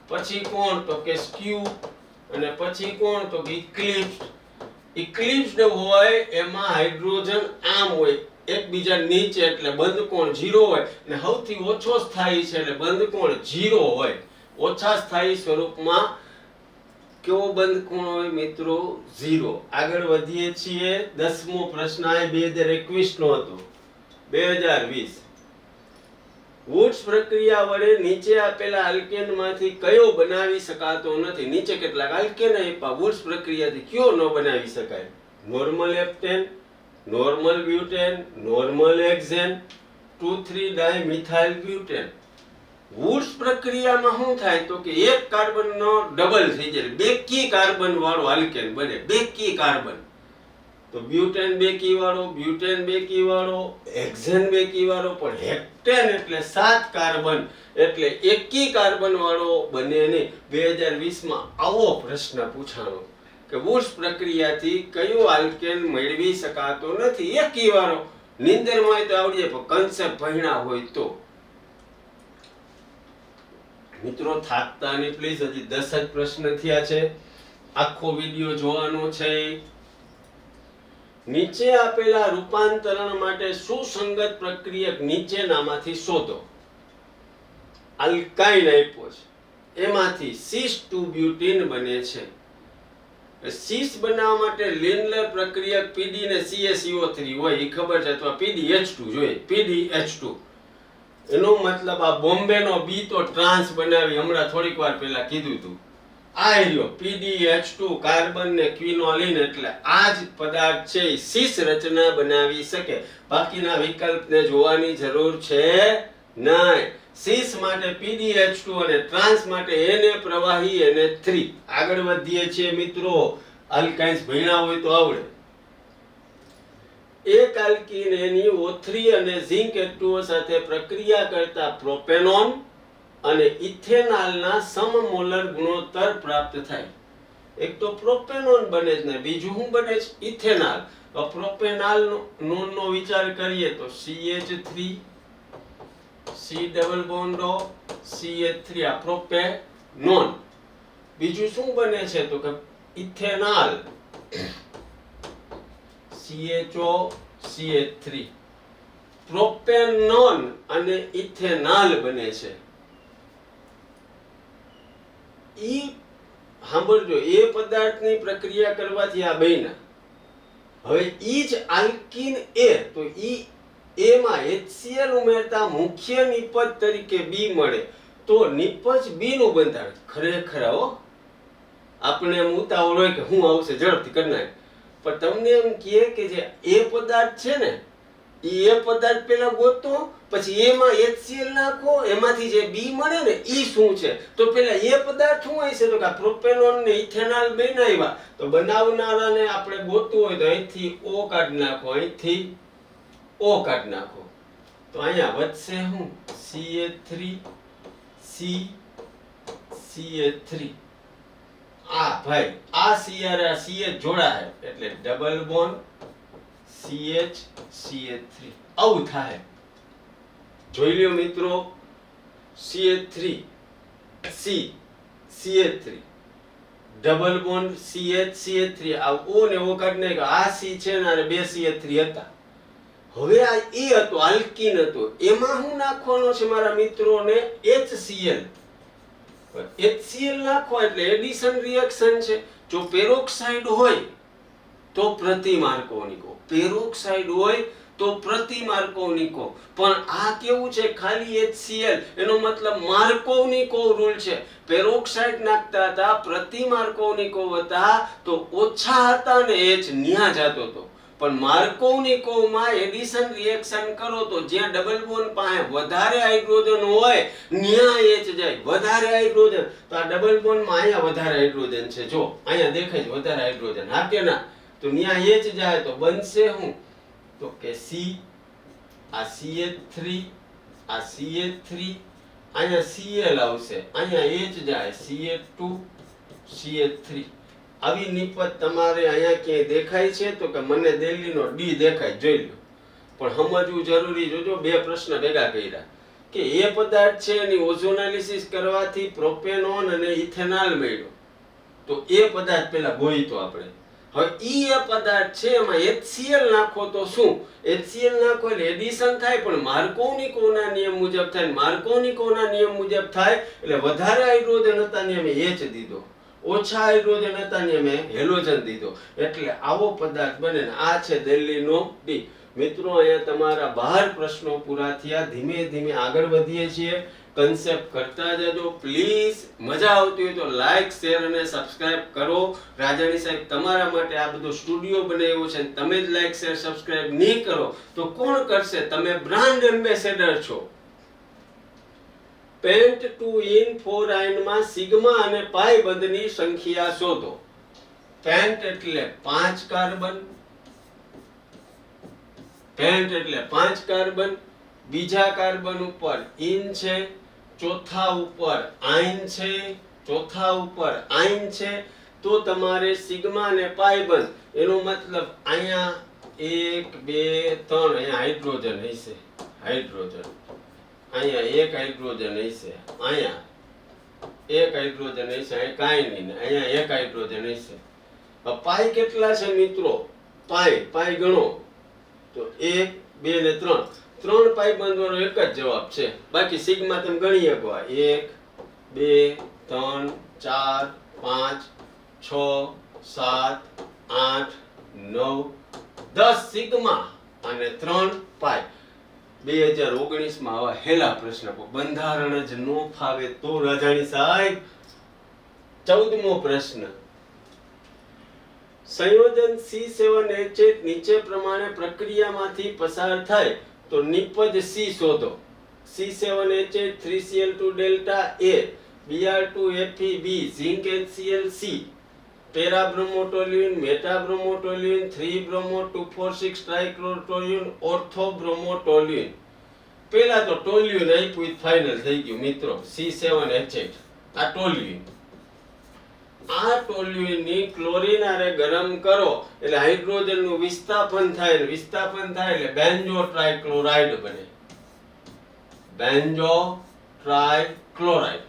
પછી કોણ તો કે સ્ક્યુ, અને પછી કોણ તો કે ઇક્લિપ્સ્ડ. ઇક્લિપ્સ્ડ હોય એમાં હાઇડ્રોજન આમ હોય એકબીજા નીચે એટલે બંધ કોણ 0 હોય, અને સૌથી ઓછો સ્થાયી છે એટલે બંધ કોણ 0 હોય. ઓછા સ્થાયી સ્વરૂપમાં કેવો બંધ કોણ હોય મિત્રો? 0. આગળ વધીએ છીએ. 10મો પ્રશ્ન આ 2021 નો હતો. 2020 વુડ્સ પ્રક્રિયા વડે નીચે આપેલા આલ્કેનમાંથી કયો બનાવી શકાતો નથી? નીચે કેટલાક આલ્કેન આપ્યા, વુડ્સ પ્રક્રિયાથી કયો ન બનાવી શકાય? Normal heptane, normal butane, normal hexane, 2,3 dimethyl butane. Woods પ્રક્રિયામાં શું થાય તો કે એક કાર્બનનો ડબલ થઈ જાય, બેકી કાર્બન વાળો આલ્કેન બને. બેકી કાર્બન તો બ્યુટેન બેકી વાળો, બ્યુટેન બેકી વાળો, હેક્ઝેન બેકી વાળો. પણ હેક્ટેન એટલે 7 કાર્બન એટલે એકી કાર્બન વાળો બને નહીં. 2020 માં આવો પ્રશ્ન પૂછાણો કે વુડ્સ પ્રક્રિયાથી કયો આલ્કેન મેળવી શકાતો નથી એકી વાળો. નિંદરમાં તો આવડી જાય પણ કન્સેપ્ટ ભણ્યા હોય તો. મિત્રો થાકતા નહીં પ્લીઝ, હજી 10 જ પ્રશ્ન થયા છે. આખો વિડિયો જોવાનો છે. નીચે આપેલા રૂપાંતરણ માટે સુસંગત પ્રક્રિયક નીચેનામાંથી શોધો. આલ્કાઇન આપ્યો છે, એમાંથી સિસ 2 બ્યુટીન બને છે. સીસ બનાવવા માટે લિનલર પ્રક્રિયક પીડી ને CaCO3 હોય એ ખબર છે, અથવા PdH2 જોઈએ, PdH2 એનો મતલબ આ બોમ્બેનો બી તો ટ્રાન્સ બનાવી, હમણાં થોડીક વાર પહેલા કીધું હતું. આ રહ્યો PdH2 કાર્બન ને ક્વિનોલિન, એટલે આ જ પદાર્થ છે એ સીસ રચના બનાવી શકે. બાકીના વિકલ્પને જોવાની જરૂર છે નહીં. સીસ માટે PdH2 અને ટ્રાન્સ માટે Na પ્રવાહી Na3. આગળ વધીએ છીએ મિત્રો. આલ્કાઇન્સ ભણ્યા હોય તો આવડે. એક આલ્કીન એની O3 અને ઝિંક H2O સાથે પ્રક્રિયા કરતા પ્રોપેનોન અને ઇથેનોલના સમમોલર ગુણોત્તર પ્રાપ્ત થાય. એક તો પ્રોપેનોન બને છે ને બીજું શું બને છે? ઇથેનોલ. તો પ્રોપેનોલ નો વિચાર કરીએ તો CH3 C double bond O CH3 આ પ્રોપેનોન. બીજું શું બને છે તો કે ઇથેનોલ CHO CH3. પ્રોપેનોન અને ઇથેનોલ બને છે. ઈ સાંભળજો, એ પદાર્થની પ્રક્રિયા કરવાથી આ બન્યા. હવે ઈ જ આલ્કીન A, તો ઈ એમાં HCl ઉમેરતા મુખ્ય નિપજ તરીકે B મળે. તો નિપજ B નું બંધારણ ખરેખર હો, આપણે એમ ઉતાવળ હોય કે હું આવશે ઝડપથી કરી નાખ, પણ તમને એમ કહે કે જે એ પદાર્થ છે ને એ પદાર્થ પેલા ગોતો, પછી એમાં HCl નાખો, એમાંથી જે B મળે ને ઈ શું છે, તો પેલા એ પદાર્થ શું હોય છે તો કે પ્રોપેનોન ને ઇથેનોલ બનાવ્યા, તો બનાવનારાને આપણે ગોતવું હોય તો અહીંથી O કાઢી નાખો, અહીંથી O કાઢી નાખો, તો અહીંયા વધશે શું CH3 C CH3. આ ભાઈ આ CR આ CH જોડાય એટલે ડબલ બોન્ડ CH CH3 આવું થાય. જોઈ લ્યો મિત્રો, CH3 C CH3 double bond CH CH3 આ O ને O કાઢી નાખ્યો. આ C છે ને બે CH3 હતા. હવે આ E હતો, આલ્કીન હતો, એમાં શું નાખવાનો છે મારા મિત્રોને? HCl. HCl નાખો એટલે એડિશન રિએક્શન છે. જો પેરોક્સાઇડ હોય તો પ્રતિમાર્કોનિકો, પેરોક્સાઇડ હોય તો પ્રતિમાર્કોનિકો. પણ આ કેવું છે? ખાલી HCl, એનો મતલબ માર્કોનિકો રૂલ છે. પેરોક્સાઇડ નાખતા હતા, પ્રતિમાર્કોનિકો હતા તો ઓછા હતા ને H ન્યા જતો હતો. પણ માર્કોનિકોમાં એડિશન રિએક્શન કરો તો જ્યાં ડબલ બોન્ડ પાસે વધારે હાઇડ્રોજન હોય ન્યા H જાય, વધારે હાઇડ્રોજન. તો આ ડબલ બોન્ડમાં અહીંયા વધારે હાઇડ્રોજન છે, જો અહીંયા દેખાય છે વધારે હાઇડ્રોજન, હા કે ના? તો ન્યા H જાય તો બનશે શું તો કે C, આ CH3 આ CH3, અહીંયા Cl આવશે, અહીંયા H જાય CH2 CH3. આવી નિપજ તમારે અહીંયા ક્યાંય દેખાય છે તો કે મને દિલ્હીનો D દેખાય, જોઈ લો. પણ સમજવું જરૂરી, જોજો બે પ્રશ્ન ભેગા કર્યા કે એ પદાર્થ છે એની ઓઝોનાલિસિસ કરવાથી પ્રોપેનોન અને ઇથેનોલ મળ્યો, તો એ પદાર્થ પેલા ગોઈતો આપણે. હવે એ પદાર્થ છે એમાં HCl નાખો તો શું? HCl નાખો એટલે એડિશન થાય, પણ માર્કોનિકોના નિયમ મુજબ થાય. માર્કોનિકોના નિયમ મુજબ થાય એટલે વધારે હાઇડ્રોજન હતા ને અમે H દીધો, ઓછા હાઇડ્રોજન હતા ને અમે હેલોજન દીધો, એટલે આવો પદાર્થ બને. આ છે દિલ્હીનો D. મિત્રો અહીંયા તમારા 12 પ્રશ્નો પૂરા થયા. ધીમે ધીમે આગળ વધીએ છીએ. કન્સેપ્ટ કરતા જજો પ્લીઝ. મજા આવતી હોય તો લાઈક, શેર અને સબસ્ક્રાઇબ કરો. રાજાણી સાહેબ તમારા માટે આ બધો સ્ટુડિયો બનાવ્યો છે, તમે જ લાઈક, શેર, સબસ્ક્રાઇબ નહીં કરો તો કોણ કરશે? તમે બ્રાન્ડ એમ્બેસેડર છો. પેન્ટ 2 in 4 આયનમાં સિગ્મા અને પાઈ બંધની સંખ્યા શોધો. પેન્ટ એટલે 5 કાર્બન, પેન્ટ એટલે 5 કાર્બન, બીજા કાર્બન ઉપર ઇન છે, ચોથા ઉપર આયન છે, ચોથા ઉપર આયન છે, તો તમારે સિગ્મા અને પાઈ બંધ, એનો મતલબ અહીંયા 1 2 3 અહીંયા હાઇડ્રોજન હશે, હાઇડ્રોજન અહીંયા એક હાઇડ્રોજન હશે, અહીંયા એક હાઇડ્રોજન હશે, અહીંયા કાંઈ નહીં, અહીંયા એક હાઇડ્રોજન હશે. પાઈ કેટલા છે મિત્રો? પાઈ ગણો તો 1 2 ને 3, 3 પાઈ બંધવાનો એક જ જવાબ છે. બાકી સિગ્મા તમે ગણી શકો, 1 2 3 4 5 6 7 8 9 10 સિગ્મા અને 3 પાઈ. 2019 માં આવા હેલા પ્રશ્ન બંધારણ જ નો ફાવે તો રાજાણી સાહેબ. 14મો પ્રશ્ન, સંયોજન C7H8 નીચે પ્રમાણે પ્રક્રિયામાંથી પસાર થાય તો નિપજ C શોધો. C7H8 3Cl2 delta A Br2FeB zinc HCl C પેરાબ્રોમોટોલ્યુન મેટાબ્રોમોટોલ્યુન 3-bromo 2,4,6 ટ્રાઇક્લોટોલ્યુન ઓર્થોબ્રોમોટોલ્યુન. પેલા તો ટોલ્યુન આપ્યું ફાઇનલ થઈ ગયું મિત્રો. C7H8 આ ટોલ્યુન. આ ટોલ્યુનની ક્લોરીન આરે ગરમ કરો એટલે હાઇડ્રોજન નું વિસ્થાપન થાય ને વિસ્થાપન થાય એટલે બેન્ઝો ટ્રાઇક્લોરાઇડ બને. બેન્ઝો ટ્રાઇક્લોરાઇડ.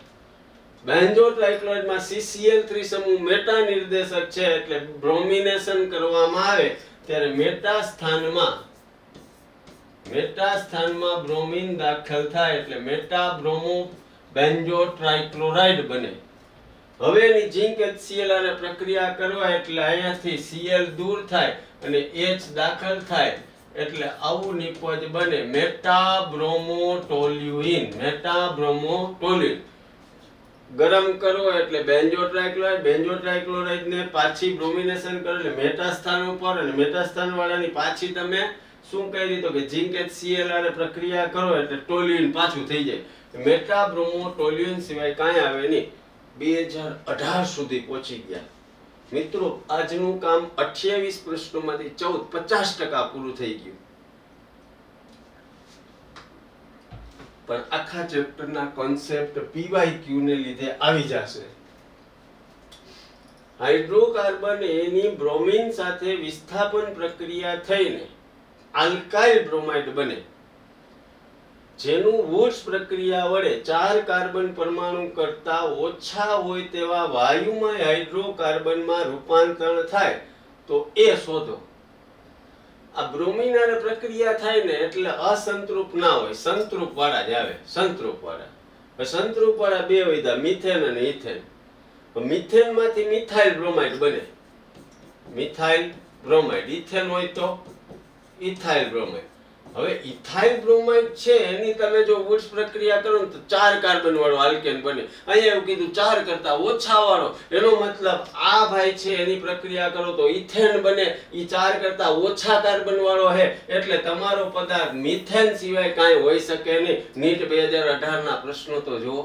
બેન્ઝો ટ્રાઇક્લોરાઇડ માં CCl3 સમૂહ મેટા નિર્દેશક છે એટલે બ્રોમિનેશન કરવામાં આવે ત્યારે મેટા સ્થાનમાં બ્રોમિન દાખલ થાય એટલે મેટા બ્રોમો બેન્ઝો ટ્રાઇક્લોરાઇડ બને. હવે એની ઝિંક HCl આને પ્રક્રિયા કરવા એટલે અહીંયાથી Cl દૂર થાય અને H દાખલ થાય એટલે આવું નિપજ બને મેટાબ્રોમોટોલ્યુઇન. મેટાબ્રોમોટોલ્યુઇન ગરમ કરો એટલે બેન્ઝો ટ્રાઇક્લોરાઇડ ને પાછી બ્રોમિનેશન કરો એટલે મેટા સ્થાન ઉપર અને મેટા સ્થાન વાળાની પાછી તમે શું કહી દીધું કે ઝિંક HCl આને પ્રક્રિયા કરો એટલે ટોલ્યુઇન પાછું થઈ જાય. મેટાબ્રોમોટોલ્યુઇન સિવાય કાંઈ આવે નહીં. 2018 સુધી પહોંચી ગયા મિત્રો. આજનું કામ 28 પ્રશ્નોમાંથી 50% પૂરું થઈ ગયું. પણ આખા ચેપ્ટરના કોન્સેપ્ટ PYQ ને લીધે આવી જશે. હાઇડ્રોકાર્બન એની બ્રોમિન સાથે વિસ્થાપન પ્રક્રિયા થઈને આલ્કાઇલ બ્રોમાઇડ બને જેનું વુડ્સ પ્રક્રિયા વડે 4 કાર્બન પરમાણુ કરતા ઓછા હોય તેવા વાયુમય હાઇડ્રોકાર્બનમાં રૂપાંતરણ થાય તો એ શોધો. આ બ્રોમિન આને પ્રક્રિયા થાય ને એટલે અસંતૃપ ના હોય, સંતૃપ વાળા જ આવે. સંતૃપ વાળા બે વિધા મિથેન અને ઇથેન. મિથેન માંથી મિથાઇલ બ્રોમાઇડ બને. Methyl bromide. ઇથેન હોય તો ઇથાઇલ બ્રોમાઇડ. હવે ઇથાઇલ બ્રોમાઇડ છે એની તમે જો વુડ્સ પ્રક્રિયા કરો ને તો 4 કાર્બન વાળો આલ્કેન બને. અહીંયા એવું કીધું 4 કરતા ઓછા વાળો, એનો મતલબ આ ભાઈ છે એની પ્રક્રિયા કરો તો ઇથેન બને. ઈ 4 કરતા ઓછા કાર્બન વાળો હે એટલે તમારો પદાર્થ મિથેન સિવાય કાંઈ હોઈ શકે નહીં. નીટ 2018 ના પ્રશ્નો તો જુઓ.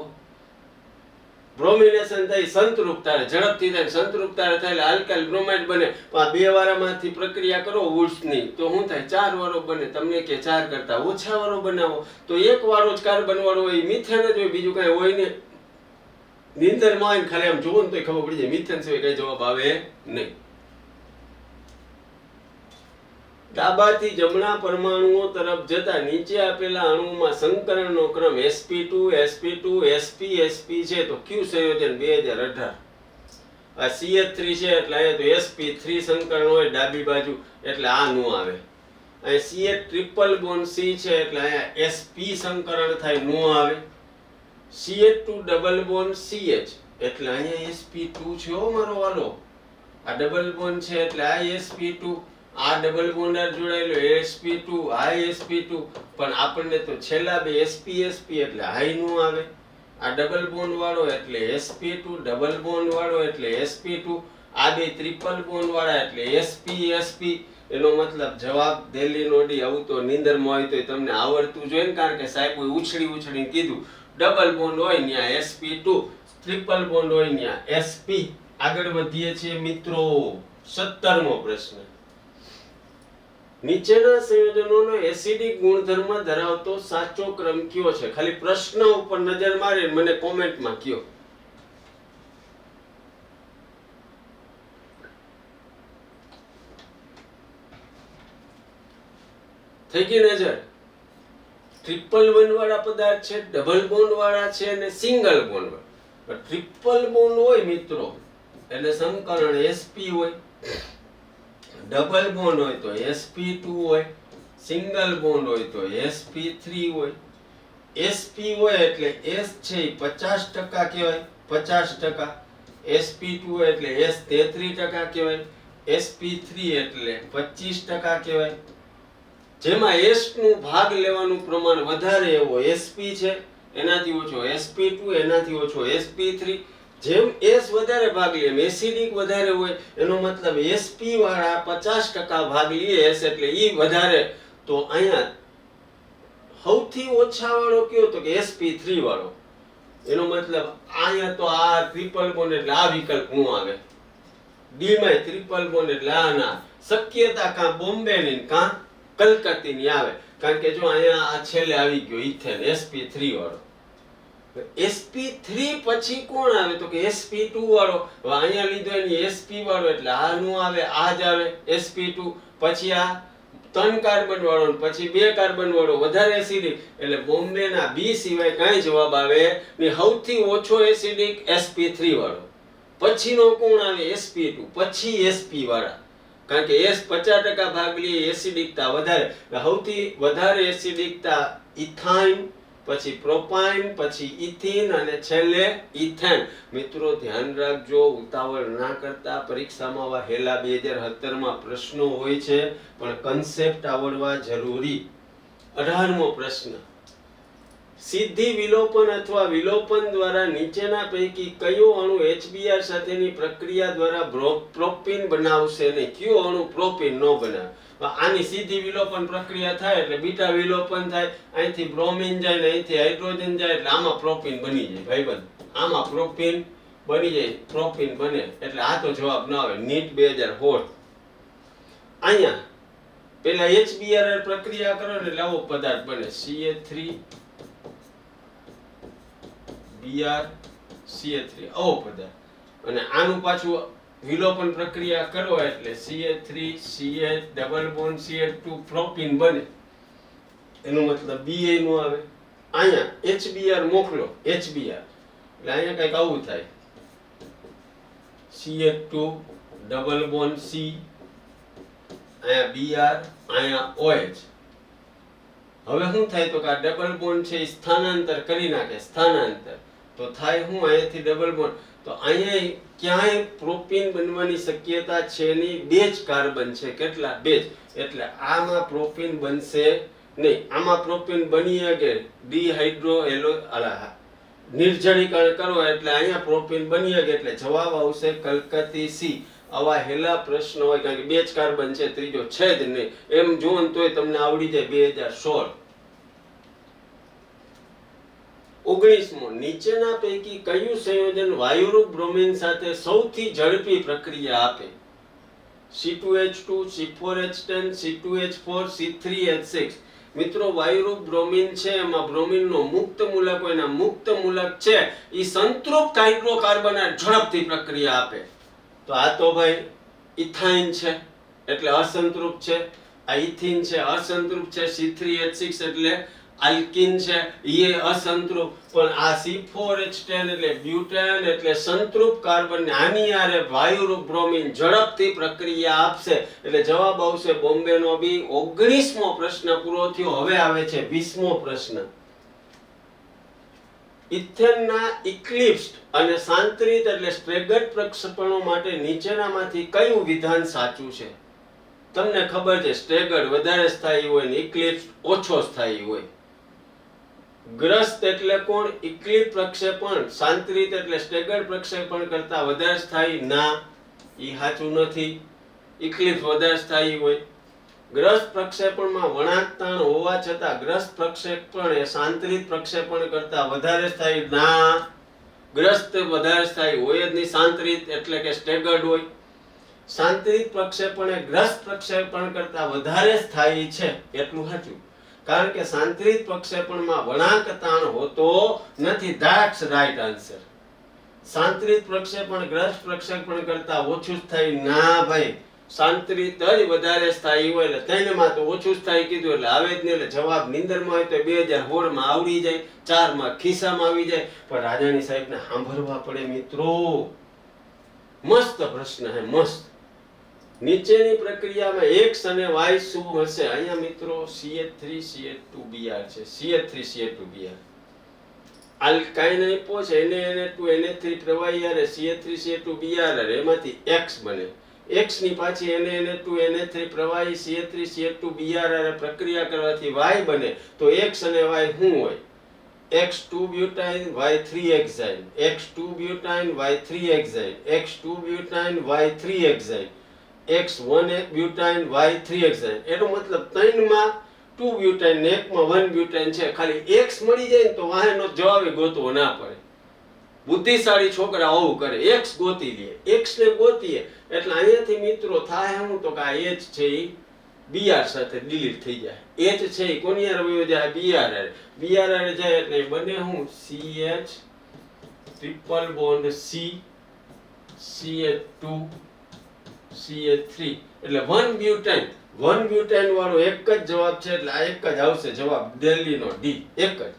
બ્રોમિનેશન થઈ સંતૃપ્તા ઝડપથી થાય, સંતૃપ્તા થાય એટલે આલ્કાઇલ બ્રોમાઇડ બને. આ બે વાળામાંથી પ્રક્રિયા કરો વુડ્સની તો શું થાય? 4 વાળો બને. તમને કે 4 કરતા ઓછા વાળો બનાવો તો 1 વાળો જ કાર્બન વાળો હોય, મિથેન જ હોય, બીજું કઈ હોય ને. નીંદરમાં આવીને ખાલી આમ જોવો ને તો ખબર પડી જાય મિથેન સિવાય કઈ જવાબ આવે નહીં. ડાબાથી જમણા પરમાણુઓ તરફ જતા નીચે આપેલા અણુઓમાં સંકરણનો ક્રમ sp2 sp2 sp sp છે તો કયું સંયોજન? 2018. આ CH3 છે એટલે અહીંયા તો sp3 સંકરણ હોય ડાબી બાજુ એટલે આ નો આવે. અહીં CH ટ્રિપલ બોન્ડ C છે એટલે અહીંયા sp સંકરણ થાય, નો આવે. CH2 ડબલ બોન્ડ CH એટલે અહીંયા sp2 છે હો મારો વાલો. આ ડબલ બોન્ડ છે એટલે આ sp2. આ ડબલ બોન્ડ જોડાયેલો sp2 આ sp2 પણ આપણને તો છેલ્લા બે sp sp એટલે હાઈ નું આવે. આ ડબલ બોન્ડ વાળો એટલે sp2, ડબલ બોન્ડ વાળો એટલે sp2, આ બે ટ્રિપલ બોન્ડ વાળા એટલે sp sp. એનો મતલબ જવાબ દિલ્હી નોડી. આવું તો નીંદરમાં હોય તો તમને આવડતું જોઈએ ને, કારણ કે સાહેબ ઉછળીને કીધું. ડબલ બોન્ડ હોય ત્યાં sp2, ટ્રિપલ બોન્ડ હોય ત્યાં sp. આગળ વધીએ છીએ મિત્રો. 17મો પ્રશ્ન. નીચેના સંયોજનોનો એસિડિક ગુણધર્મ ધરાવતો સાચો ક્રમ કયો છે? ખાલી પ્રશ્ન ઉપર નજર મારી મને કોમેન્ટમાં કયો. થઈ ગઈ નજર? ટ્રિપલ બોન્ડ વાળા પદાર્થ છે, ડબલ બોન્ડ વાળા છે અને સિંગલ બોન્ડ વાળા. ટ્રિપલ બોન્ડ હોય મિત્રો એટલે સંકરણ sp હોય, ડબલ બોન્ડ હોય તો sp2 હોય, સિંગલ બોન્ડ હોય તો sp3 હોય. sp હોય એટલે s છે 50% કહેવાય, 50%. sp2 એટલે s 33% કહેવાય, sp3 એટલે 25% કહેવાય. જેમાં s નું ભાગ લેવાનું પ્રમાણ વધારે એવો sp છે, એનાથી ઓછો sp2, એનાથી ઓછો sp3. જેમ s વધારે ભાગ લે એમ એસિડિક વધારે હોય, એનો મતલબ sp વાળા 50% ભાગ લે s એટલે ઈ વધારે. તો અહીંયા સૌથી ઓછા વાળો કયો તો કે sp3 વાળો. એનો મતલબ અહીંયા તો આ ટ્રિપલ બોન્ડ એટલે આ વિકલ્પ નો આવે. ડી માં ટ્રિપલ બોન્ડ એટલે આ ના. શક્યતા કાં બોમ્બે ની કાં કલકત્તી ની આવે, કારણ કે જો અહીંયા આ છેલ્લે આવી ગયો ઇથેન sp3 વાળો. sp3 પછી કોણ આવે તો કે sp2 વાળો. હવે અહીંયા લીધો એની sp વાળો એટલે આ નો આવે, આ જ આવે sp2. પછી આ 3 કાર્બન વાળો, પછી 2 કાર્બન વાળો વધારે એસિડિક એટલે બોમ્બે ના બી સિવાય કાંઈ જવાબ આવે ને. સૌથી ઓછો એસિડિક sp3 વાળો. પછીનો કોણ આવે sp2, પછી sp વાળા, કારણ કે s 50% ભાગ લે એસિડિકતા વધારે. સૌથી વધારે એસિડિકતા ઇથાઇન, પછી પ્રોપાઇન, પછી ઇથિન અને છેલ્લે ઇથેન. મિત્રો ધ્યાન રાખજો, ઉતાવળ ના કરતા. પરીક્ષામાં આવા હેલા 2017 માં પ્રશ્નો હોય છે, પણ કન્સેપ્ટ આવડવા જરૂરી. 18મો પ્રશ્ન, સીધી વિલોપન અથવા વિલોપન દ્વારા નીચેના પૈકી કયો અણુ HBr સાથેની પ્રક્રિયા દ્વારા પ્રોપીન બનાવશે નહીં? કયો અણુ પ્રોપીન ન બનાવે? આની સીધી વિલોપન પ્રક્રિયા થાય એટલે બીટા વિલોપન થાય, અહીંથી બ્રોમિન જાય ને અહીંથી હાઇડ્રોજન જાય એટલે આમાં પ્રોપીન બની જાય. ભાઈબંધ, આમાં પ્રોપીન બની જાય, પ્રોપીન બને એટલે આ તો જવાબ ન આવે. નીટ 2016. અહીંયા પેલા HBr પ્રક્રિયા કરો ને એટલે આવો પદાર્થ બને, Ca3 Br Ca3, આવો પદાર્થ. અને આનું પાછું વિલોપન પ્રક્રિયા કરો એટલે Ca3 CH double bond CH2 propyne બને. એનો મતલબ Ba નો આવે. અહીંયા HBr મોકલો, HBr એટલે અહીંયા કંઈક આવું થાય, CH2 ડબલ બોન્ડ C, અહીંયા Br, અહીંયા OH. હવે શું થાય તો કે આ ડબલ બોન્ડ છે એ સ્થાનાંતર કરી નાખે, સ્થાનાંતર તો થાય હું અહીંયાથી ડબલ બોન્ડ. તો અહીંયા ક્યાંય પ્રોપીન બનવાની શક્યતા છે નહીં, 2 જ કાર્બન છે. કેટલા? 2 જ. એટલે આમાં પ્રોપીન બનશે નહીં. આમાં પ્રોપીન બની શકે ડિહાઇડ્રો નિર્જળીકરણ કરો એટલે અહીંયા પ્રોપીન બની શકે એટલે જવાબ આવશે કલકત્તી C. આવા હેલા પ્રશ્ન હોય, કારણ કે 2 જ કાર્બન છે, ત્રીજો છે જ નહીં. એમ જોવો ને તોય તમને આવડી જાય. 2016. 19મો, નીચેના પૈકી કયું સંયોજન વાયુરૂપ બ્રોમિન સાથે સૌથી ઝડપી પ્રક્રિયા આપે? C2H2, C4H10, C2H4, C3H6. મિત્રો વાયુરૂપ બ્રોમિન છે, એમાં બ્રોમિનનો મુક્ત મૂલક હોય, એના મુક્ત મૂલક છે એ સંતૃપ્ત હાઇડ્રોકાર્બન ઝડપથી પ્રક્રિયા આપે. તો આ તો ભાઈ ઇથાઇન છે એટલે અસંતૃપ્ત છે, આ ઇથિન છે અસંતૃપ્ત છે, C3H6 એટલે આલ્કીન છે એ અસંતૃપ્ત. પણ આ C4H10 એટલે બ્યુટેન એટલે સંતૃપ્ત કાર્બન. આની હારે વાયુરૂપ બ્રોમિન ઝડપથી પ્રક્રિયા આપશે એટલે જવાબ આવશે બોમ્બે નો બી. 19મો પ્રશ્ન પૂરો થયો. હવે આવે છે 20મો પ્રશ્ન. ઇથેનના ઇક્લિપ્સ્ડ અને સાંતરિત એટલે સ્ટ્રેગર્ડ પ્રક્ષેપણો માટે નીચેનામાંથી કયું વિધાન સાચું છે? તમને ખબર છે સ્ટ્રેગર્ડ વધારે સ્થાયી હોય ને ઇક્લિપ્સ્ડ ઓછો સ્થાયી હોય. ગ્રસ્ત એટલે કોણ? ઇક્લિપ્સ પ્રક્ષેપણ. સાંતરિત એટલે સ્ટ્રેગર્ડ પ્રક્ષેપણ કરતા વધારે સ્થાયી? ના, ઈ સાચું નથી. ઇક્લિપ્સ વધારે સ્થાયી હોય. ગ્રસ્ત પ્રક્ષેપણમાં વળાંક તાણ હોવા છતાં ગ્રસ્ત પ્રક્ષેપણ એ સાંતરિત પ્રક્ષેપણ કરતા વધારે સ્થાયી? ના, ગ્રસ્ત વધારે સ્થાયી હોય જ નહીં. સાંતરિત એટલે કે સ્ટેગર્ડ હોય. સાંતરિત પ્રક્ષેપણ એ ગ્રસ્ત પ્રક્ષેપણ કરતા વધારે સ્થાયી છે એટલું સાચું, કારણ કે સાંતરિત પ્રક્ષેપણમાં વળાંક તાણ હોતો નથી. That's right answer. સાંતરિત પ્રક્ષેપણ ગ્રસ્ત પ્રક્ષેપણ કરતા ઓછું સ્થાયી? ના ભાઈ, સાંતરિત જ વધારે સ્થાયી હોય. એટલે 3 માં તો ઓછું સ્થાયી કીધું એટલે આવે જ નહીં. એટલે જવાબ નિંદરમાં હોય તો 2016 માં આવડી જાય, 4 માં ખિસ્સામાં આવી જાય. પણ રાજાણી સાહેબને સાંભળવા પડે મિત્રો. મસ્ત પ્રશ્ન હે, મસ્ત. નીચેની પ્રક્રિયામાં X અને Y શું હશે? અહીંયા મિત્રો CH3 CH2 Br છે, CH3 CH2 Br. આલ્કાઇન આપ્યો છે Na2 Na3 પ્રવાહી હારે CH3 CH2 Br એમાંથી X બને. X ની પાછી Na2 Na3 પ્રવાહી CH3 CH2 Br હારે પ્રક્રિયા કરવાથી Y બને. તો X અને Y શું હોય? X2 butane Y3 hexane, X2 butane Y3 hexane, X2 butane Y3 hexane, X1 butane Y3 hexane. એનો મતલબ 3 માં 2 butane ને 1 માં 1 butane છે. ખાલી X મળી જાય ને તો વાહેનો જવાબ ગોતવો ના પડે. બુદ્ધિશાળી છોકરા આવું કરે, X ગોતી લે. X ને ગોતીએ એટલે અહીંયાથી મિત્રો થાય શું તો કે આ H છે ઈ Br સાથે ડિલીટ થઈ જાય. H છે ઈ કોની હારે વયો જાય? Br હારે. Br હારે જાય એટલે બને શું? CH triple bond C CH2 CH3 એટલે 1 બ્યુટાઇન. 1 બ્યુટાઇન વાળો એક જ જવાબ છે એટલે આ એક જ આવશે જવાબ, દિલ્હીનો D એક જ.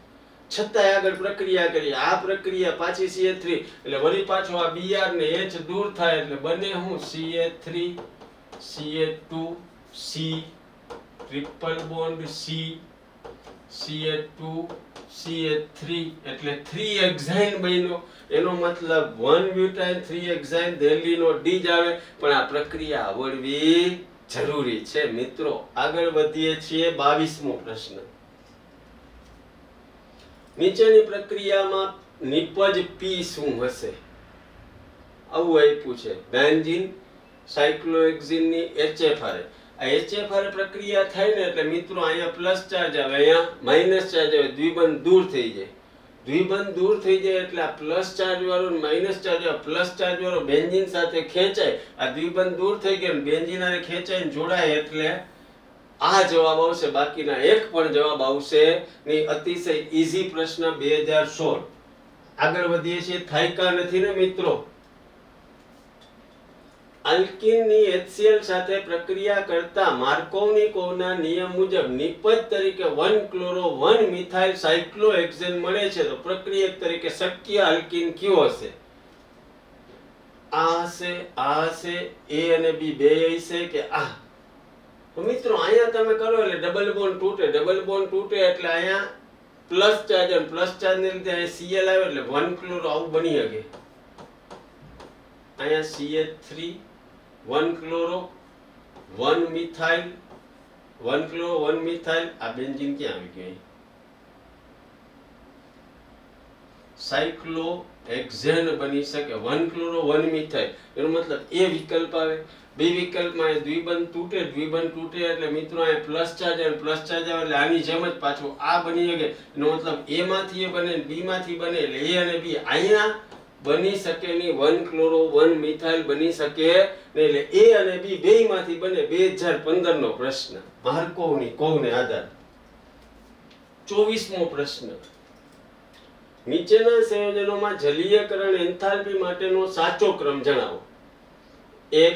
છતાંય આગળ પ્રક્રિયા કરી, આ પ્રક્રિયા પાછી CH3 એટલે વળી પાછો આ Br ને H દૂર થાય એટલે બને શું? CH3 CH2 C triple bond C CH2 CH3 એટલે 3 હેક્સાઇન બન્યો. એનો મતલબ 1 બ્યુટાઇન 3 હેક્સાઇન દિલ્હીનો D જ આવે. પણ આ પ્રક્રિયા આવડવી જરૂરી છે મિત્રો. આગળ વધીએ છીએ 22મો પ્રશ્ન. નીચેની પ્રક્રિયામાં નિપજ P શું હશે? આવું આપ્યું છે. બેન્ઝીન સાયક્લોહેક્ઝીન ની HF હારે. આ HF હારે પ્રક્રિયા થાય ને એટલે મિત્રો અહીંયા પ્લસ ચાર્જ આવે, અહીંયા માઇનસ ચાર્જ આવે, દ્વિબંધ દૂર થઈ જાય. દ્વિબંધ દૂર થઈ જાય એટલે આ પ્લસ ચાર્જ વાળો માઇનસ ચાર્જ વાળો પ્લસ ચાર્જ વાળો બેન્ઝીન સાથે ખેંચાય. આ દ્વિબંધ દૂર થઈ ગયો બેન્ઝીન હારે ખેંચાઈને જોડાય એટલે આ જવાબ આવશે. બાકીના એક પણ જવાબ આવશે નહીં. અતિશય ઈઝી પ્રશ્ન 2016. આગળ વધીએ છીએ. થાયકા નથી ને મિત્રો. આલ્કીનની HCl સાથે પ્રક્રિયા કરતા માર્કોવનિકોવના નિયમ મુજબ નિપજ તરીકે 1 ક્લોરો 1 મિથાઇલ સાયક્લોહેક્સેન મળે છે. તો પ્રક્રિયક તરીકે શક્ય આલ્કીન કયો હશે? આ હશે, આ હશે, A અને B બે હશે કે આ? તો મિત્રો અહીંયા તમે કરો એટલે ડબલ બોન્ડ તૂટે. ડબલ બોન્ડ તૂટે એટલે અહીંયા પ્લસ ચાર્જ અને પ્લસ ચાર્જ ને લીધે અહીંયા Cl આવે એટલે 1 ક્લોરો આવું બની શકે. અહીંયા CH3 1 chloro 1 methyl 1 chloro 1 methyl. આ બેન્ઝીન ક્યાં આવી ગયું? સાયક્લોહેક્સેન બની શકે. 1 ક્લોરો 1 મિથાઇલ એનો મતલબ એ વિકલ્પ આવે. બે વિકલ્પમાં દ્વિબંધ તૂટે. દ્વિબંધ તૂટે એટલે મિત્રો અહીંયા પ્લસ ચાર્જ અને પ્લસ ચાર્જ આવે એટલે આની જેમ જ પાછું આ બની શકે. એનો મતલબ A માંથી એ બને, B માંથી બને એટલે A અને B અહીંયા બની શકે નહીં. 1 ક્લોરો 1 મિથાઇલ બની શકે નહીં એટલે A અને B બેયમાંથી બને. 2015 નો પ્રશ્ન, માર્કોવનિકોવને આધાર. 24મો પ્રશ્ન. નીચેના સંયોજનોમાં જલીયકરણ એન્થાલ્પી માટેનો સાચો ક્રમ જણાવો. 1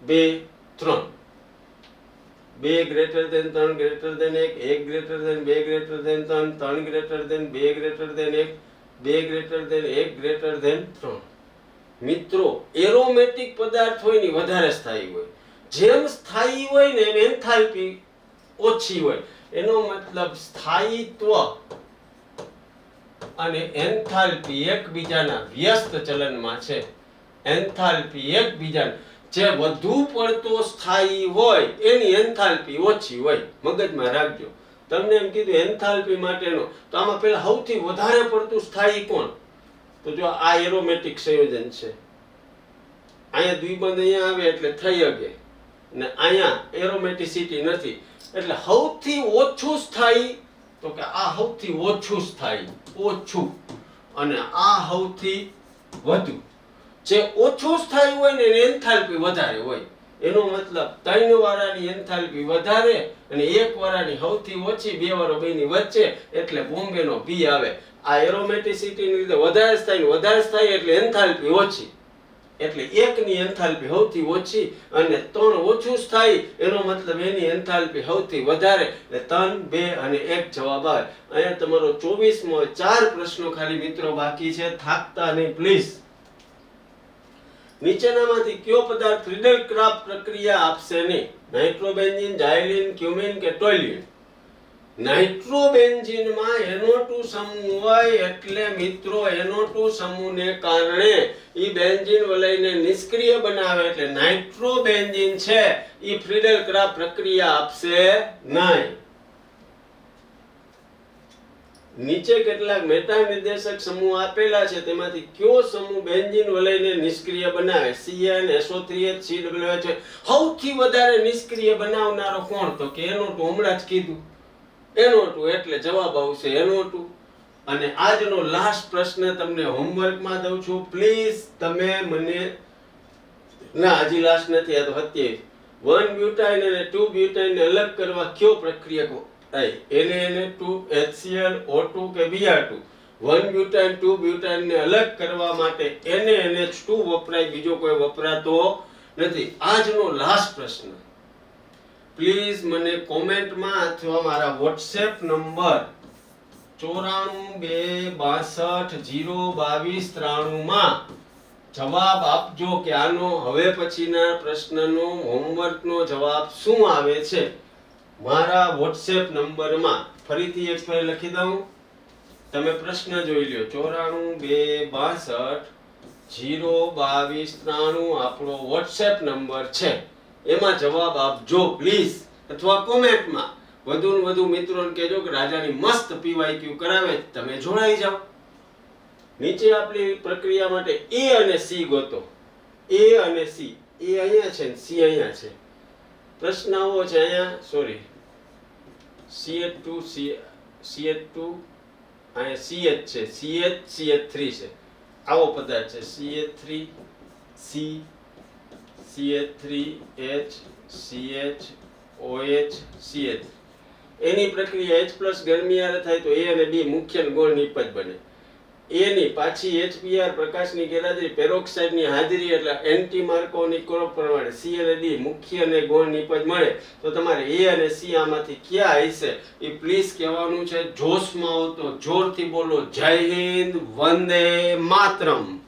2 3. 2 greater than 3 greater than 1, 1 greater than 2 greater than 3, 3 greater than 2 greater than 1, 2 greater than 1 greater than 3. મિત્રો એરોમેટિક પદાર્થ હોય ને વધારે સ્થાયી હોય. જેમ સ્થાયી હોય ને એમ એન્થાલ્પી ઓછી હોય. એનો મતલબ સ્થાયીત્વ અને એન્થાલ્પી એકબીજાના વ્યસ્ત ચલનમાં છે. એન્થાલ્પી એકબીજાના જે વધુ પડતો સ્થાયી હોય એની એન્થાલ્પી ઓછી હોય. મગજમાં રાખજો. તમને એમ કીધું એન્થાલ્પી માટેનો તો આમાં પહેલા સૌથી વધારે પડતું સ્થાયી કોણ? તો જો આ એરોમેટિક સંયોજન છે. અહીંયા દ્વિબંધ અહીંયા આવે એટલે થઈ શકે ને અહીંયા એરોમેટિસિટી નથી એટલે સૌથી ઓછું સ્થાયી તો કે આ સૌથી ઓછું સ્થાયી ઓછું અને આ સૌથી વધુ. જે ઓછું સ્થાયી હોય ને એની એન્થાલ્પી વધારે હોય. એનો મતલબ 3 વાળાની એન્થાલ્પી વધારે અને 1 વાળાની સૌથી ઓછી, 2 વાળો બેની વચ્ચે એટલે બોમ્બેનો B આવે. આ એરોમેટિસિટી ની લીધે વધારે સ્થાયી એટલે એન્થાલ્પી ઓછી એટલે 1 ની એન્થાલ્પી સૌથી ઓછી અને 3 ઓછું સ્થાયી એનો મતલબ એની એન્થાલ્પી સૌથી વધારે એટલે 3 2 અને 1 જવાબ આવે. અહીંયા તમારો 24મો 4 પ્રશ્નો ખાલી મિત્રો બાકી છે. થાકતા નહીં પ્લીઝ. નીચેનામાંથી કયો પદાર્થ રીડલ-ક્રાફ્ટ પ્રક્રિયા આપશે નહીં? નાઇટ્રોબેન્ઝીન, ઝાયલીન, ક્યુમિન કે ટોલ્યુઇન? નાઇટ્રોબેન્ઝીનમાં NO2 સમૂહ હોય એટલે મિત્રો NO2 સમૂહને કારણે ઈ બેન્ઝીન વલયને નિષ્ક્રિય બનાવે એટલે નાઇટ્રોબેન્ઝીન છે ઈ ફ્રીડલ-ક્રાફ્ટ પ્રક્રિયા આપશે નહીં. નીચે કેટલાક મેટા નિર્દેશક સમૂહ આપેલા છે તેમાંથી કયો સમૂહ બેન્ઝીન વલયને નિષ્ક્રિય બનાવે? CnSO3H COOH છે. સૌથી વધારે નિષ્ક્રિય બનાવનારો કોણ? તો કે NO2. હમણાં જ કીધું NO2 એટલે જવાબ આવશે NO2. અને આજનો લાસ્ટ પ્રશ્ન તમને હોમવર્કમાં દઉં છું. પ્લીઝ તમે મને ના હજી લાસ્ટ નથી, આ તો 27. 1 બ્યુટાઇન અને 2 બ્યુટાઇનને અલગ કરવા કયો પ્રક્રિયક NaNH2HCl O2 કે Br2? 1 બ્યુટાઇન 2 બ્યુટાઇનને અલગ કરવા માટે NaNH2 વપરાય, બીજો કોઈ વપરાતો નથી. આજનો લાસ્ટ પ્રશ્ન પ્લીઝ મને કોમેન્ટમાં અથવા મારા વોટ્સએપ નંબર 9426202293 માં જવાબ આપજો કે આનો હવે પછીના પ્રશ્નનો હોમવર્કનો જવાબ શું આવે છે. મારા વોટ્સએપ નંબરમાં ફરીથી એક વાર લખી દઉં, તમે પ્રશ્ન જોઈ લ્યો. 9426202293 આપણો વોટ્સએપ નંબર છે. એમાં જવાબ આપજો પ્લીઝ, અથવા કોમેન્ટમાં. વધુ ને વધુ મિત્રોને કહેજો કે રાજાની મસ્ત PYQ કરાવે, તમે જોડાઈ જાઓ. નીચે આપણી પ્રક્રિયા માટે A અને C ગોતો. A અને C, A અહીંયા છે ને C અહીંયા છે. પ્રશ્ન આવો છે અહીંયા, સોરી, CH2 અહીંયા CH છે, CH3 છે. આવો પદાર્થ છે CH3 C CH3H CH OH CH. એની પ્રક્રિયા H+ ગરમી હારે થાય તો A અને B મુખ્ય અને ગૌણ નિપજ બને. A ની પાછી HBr પ્રકાશની ગેરહાજરી, પેરોક્સાઇડની હાજરી એટલે એન્ટી માર્કોની પ્રમાણે C અને D મુખ્ય અને ગૌણ નિપજ મળે. તો તમારે A અને C આમાંથી ક્યાં હશે એ પ્લીઝ કહેવાનું છે. જોશમાં હો તો જોરથી બોલો. જય હિન્દ, વંદે માતરમ.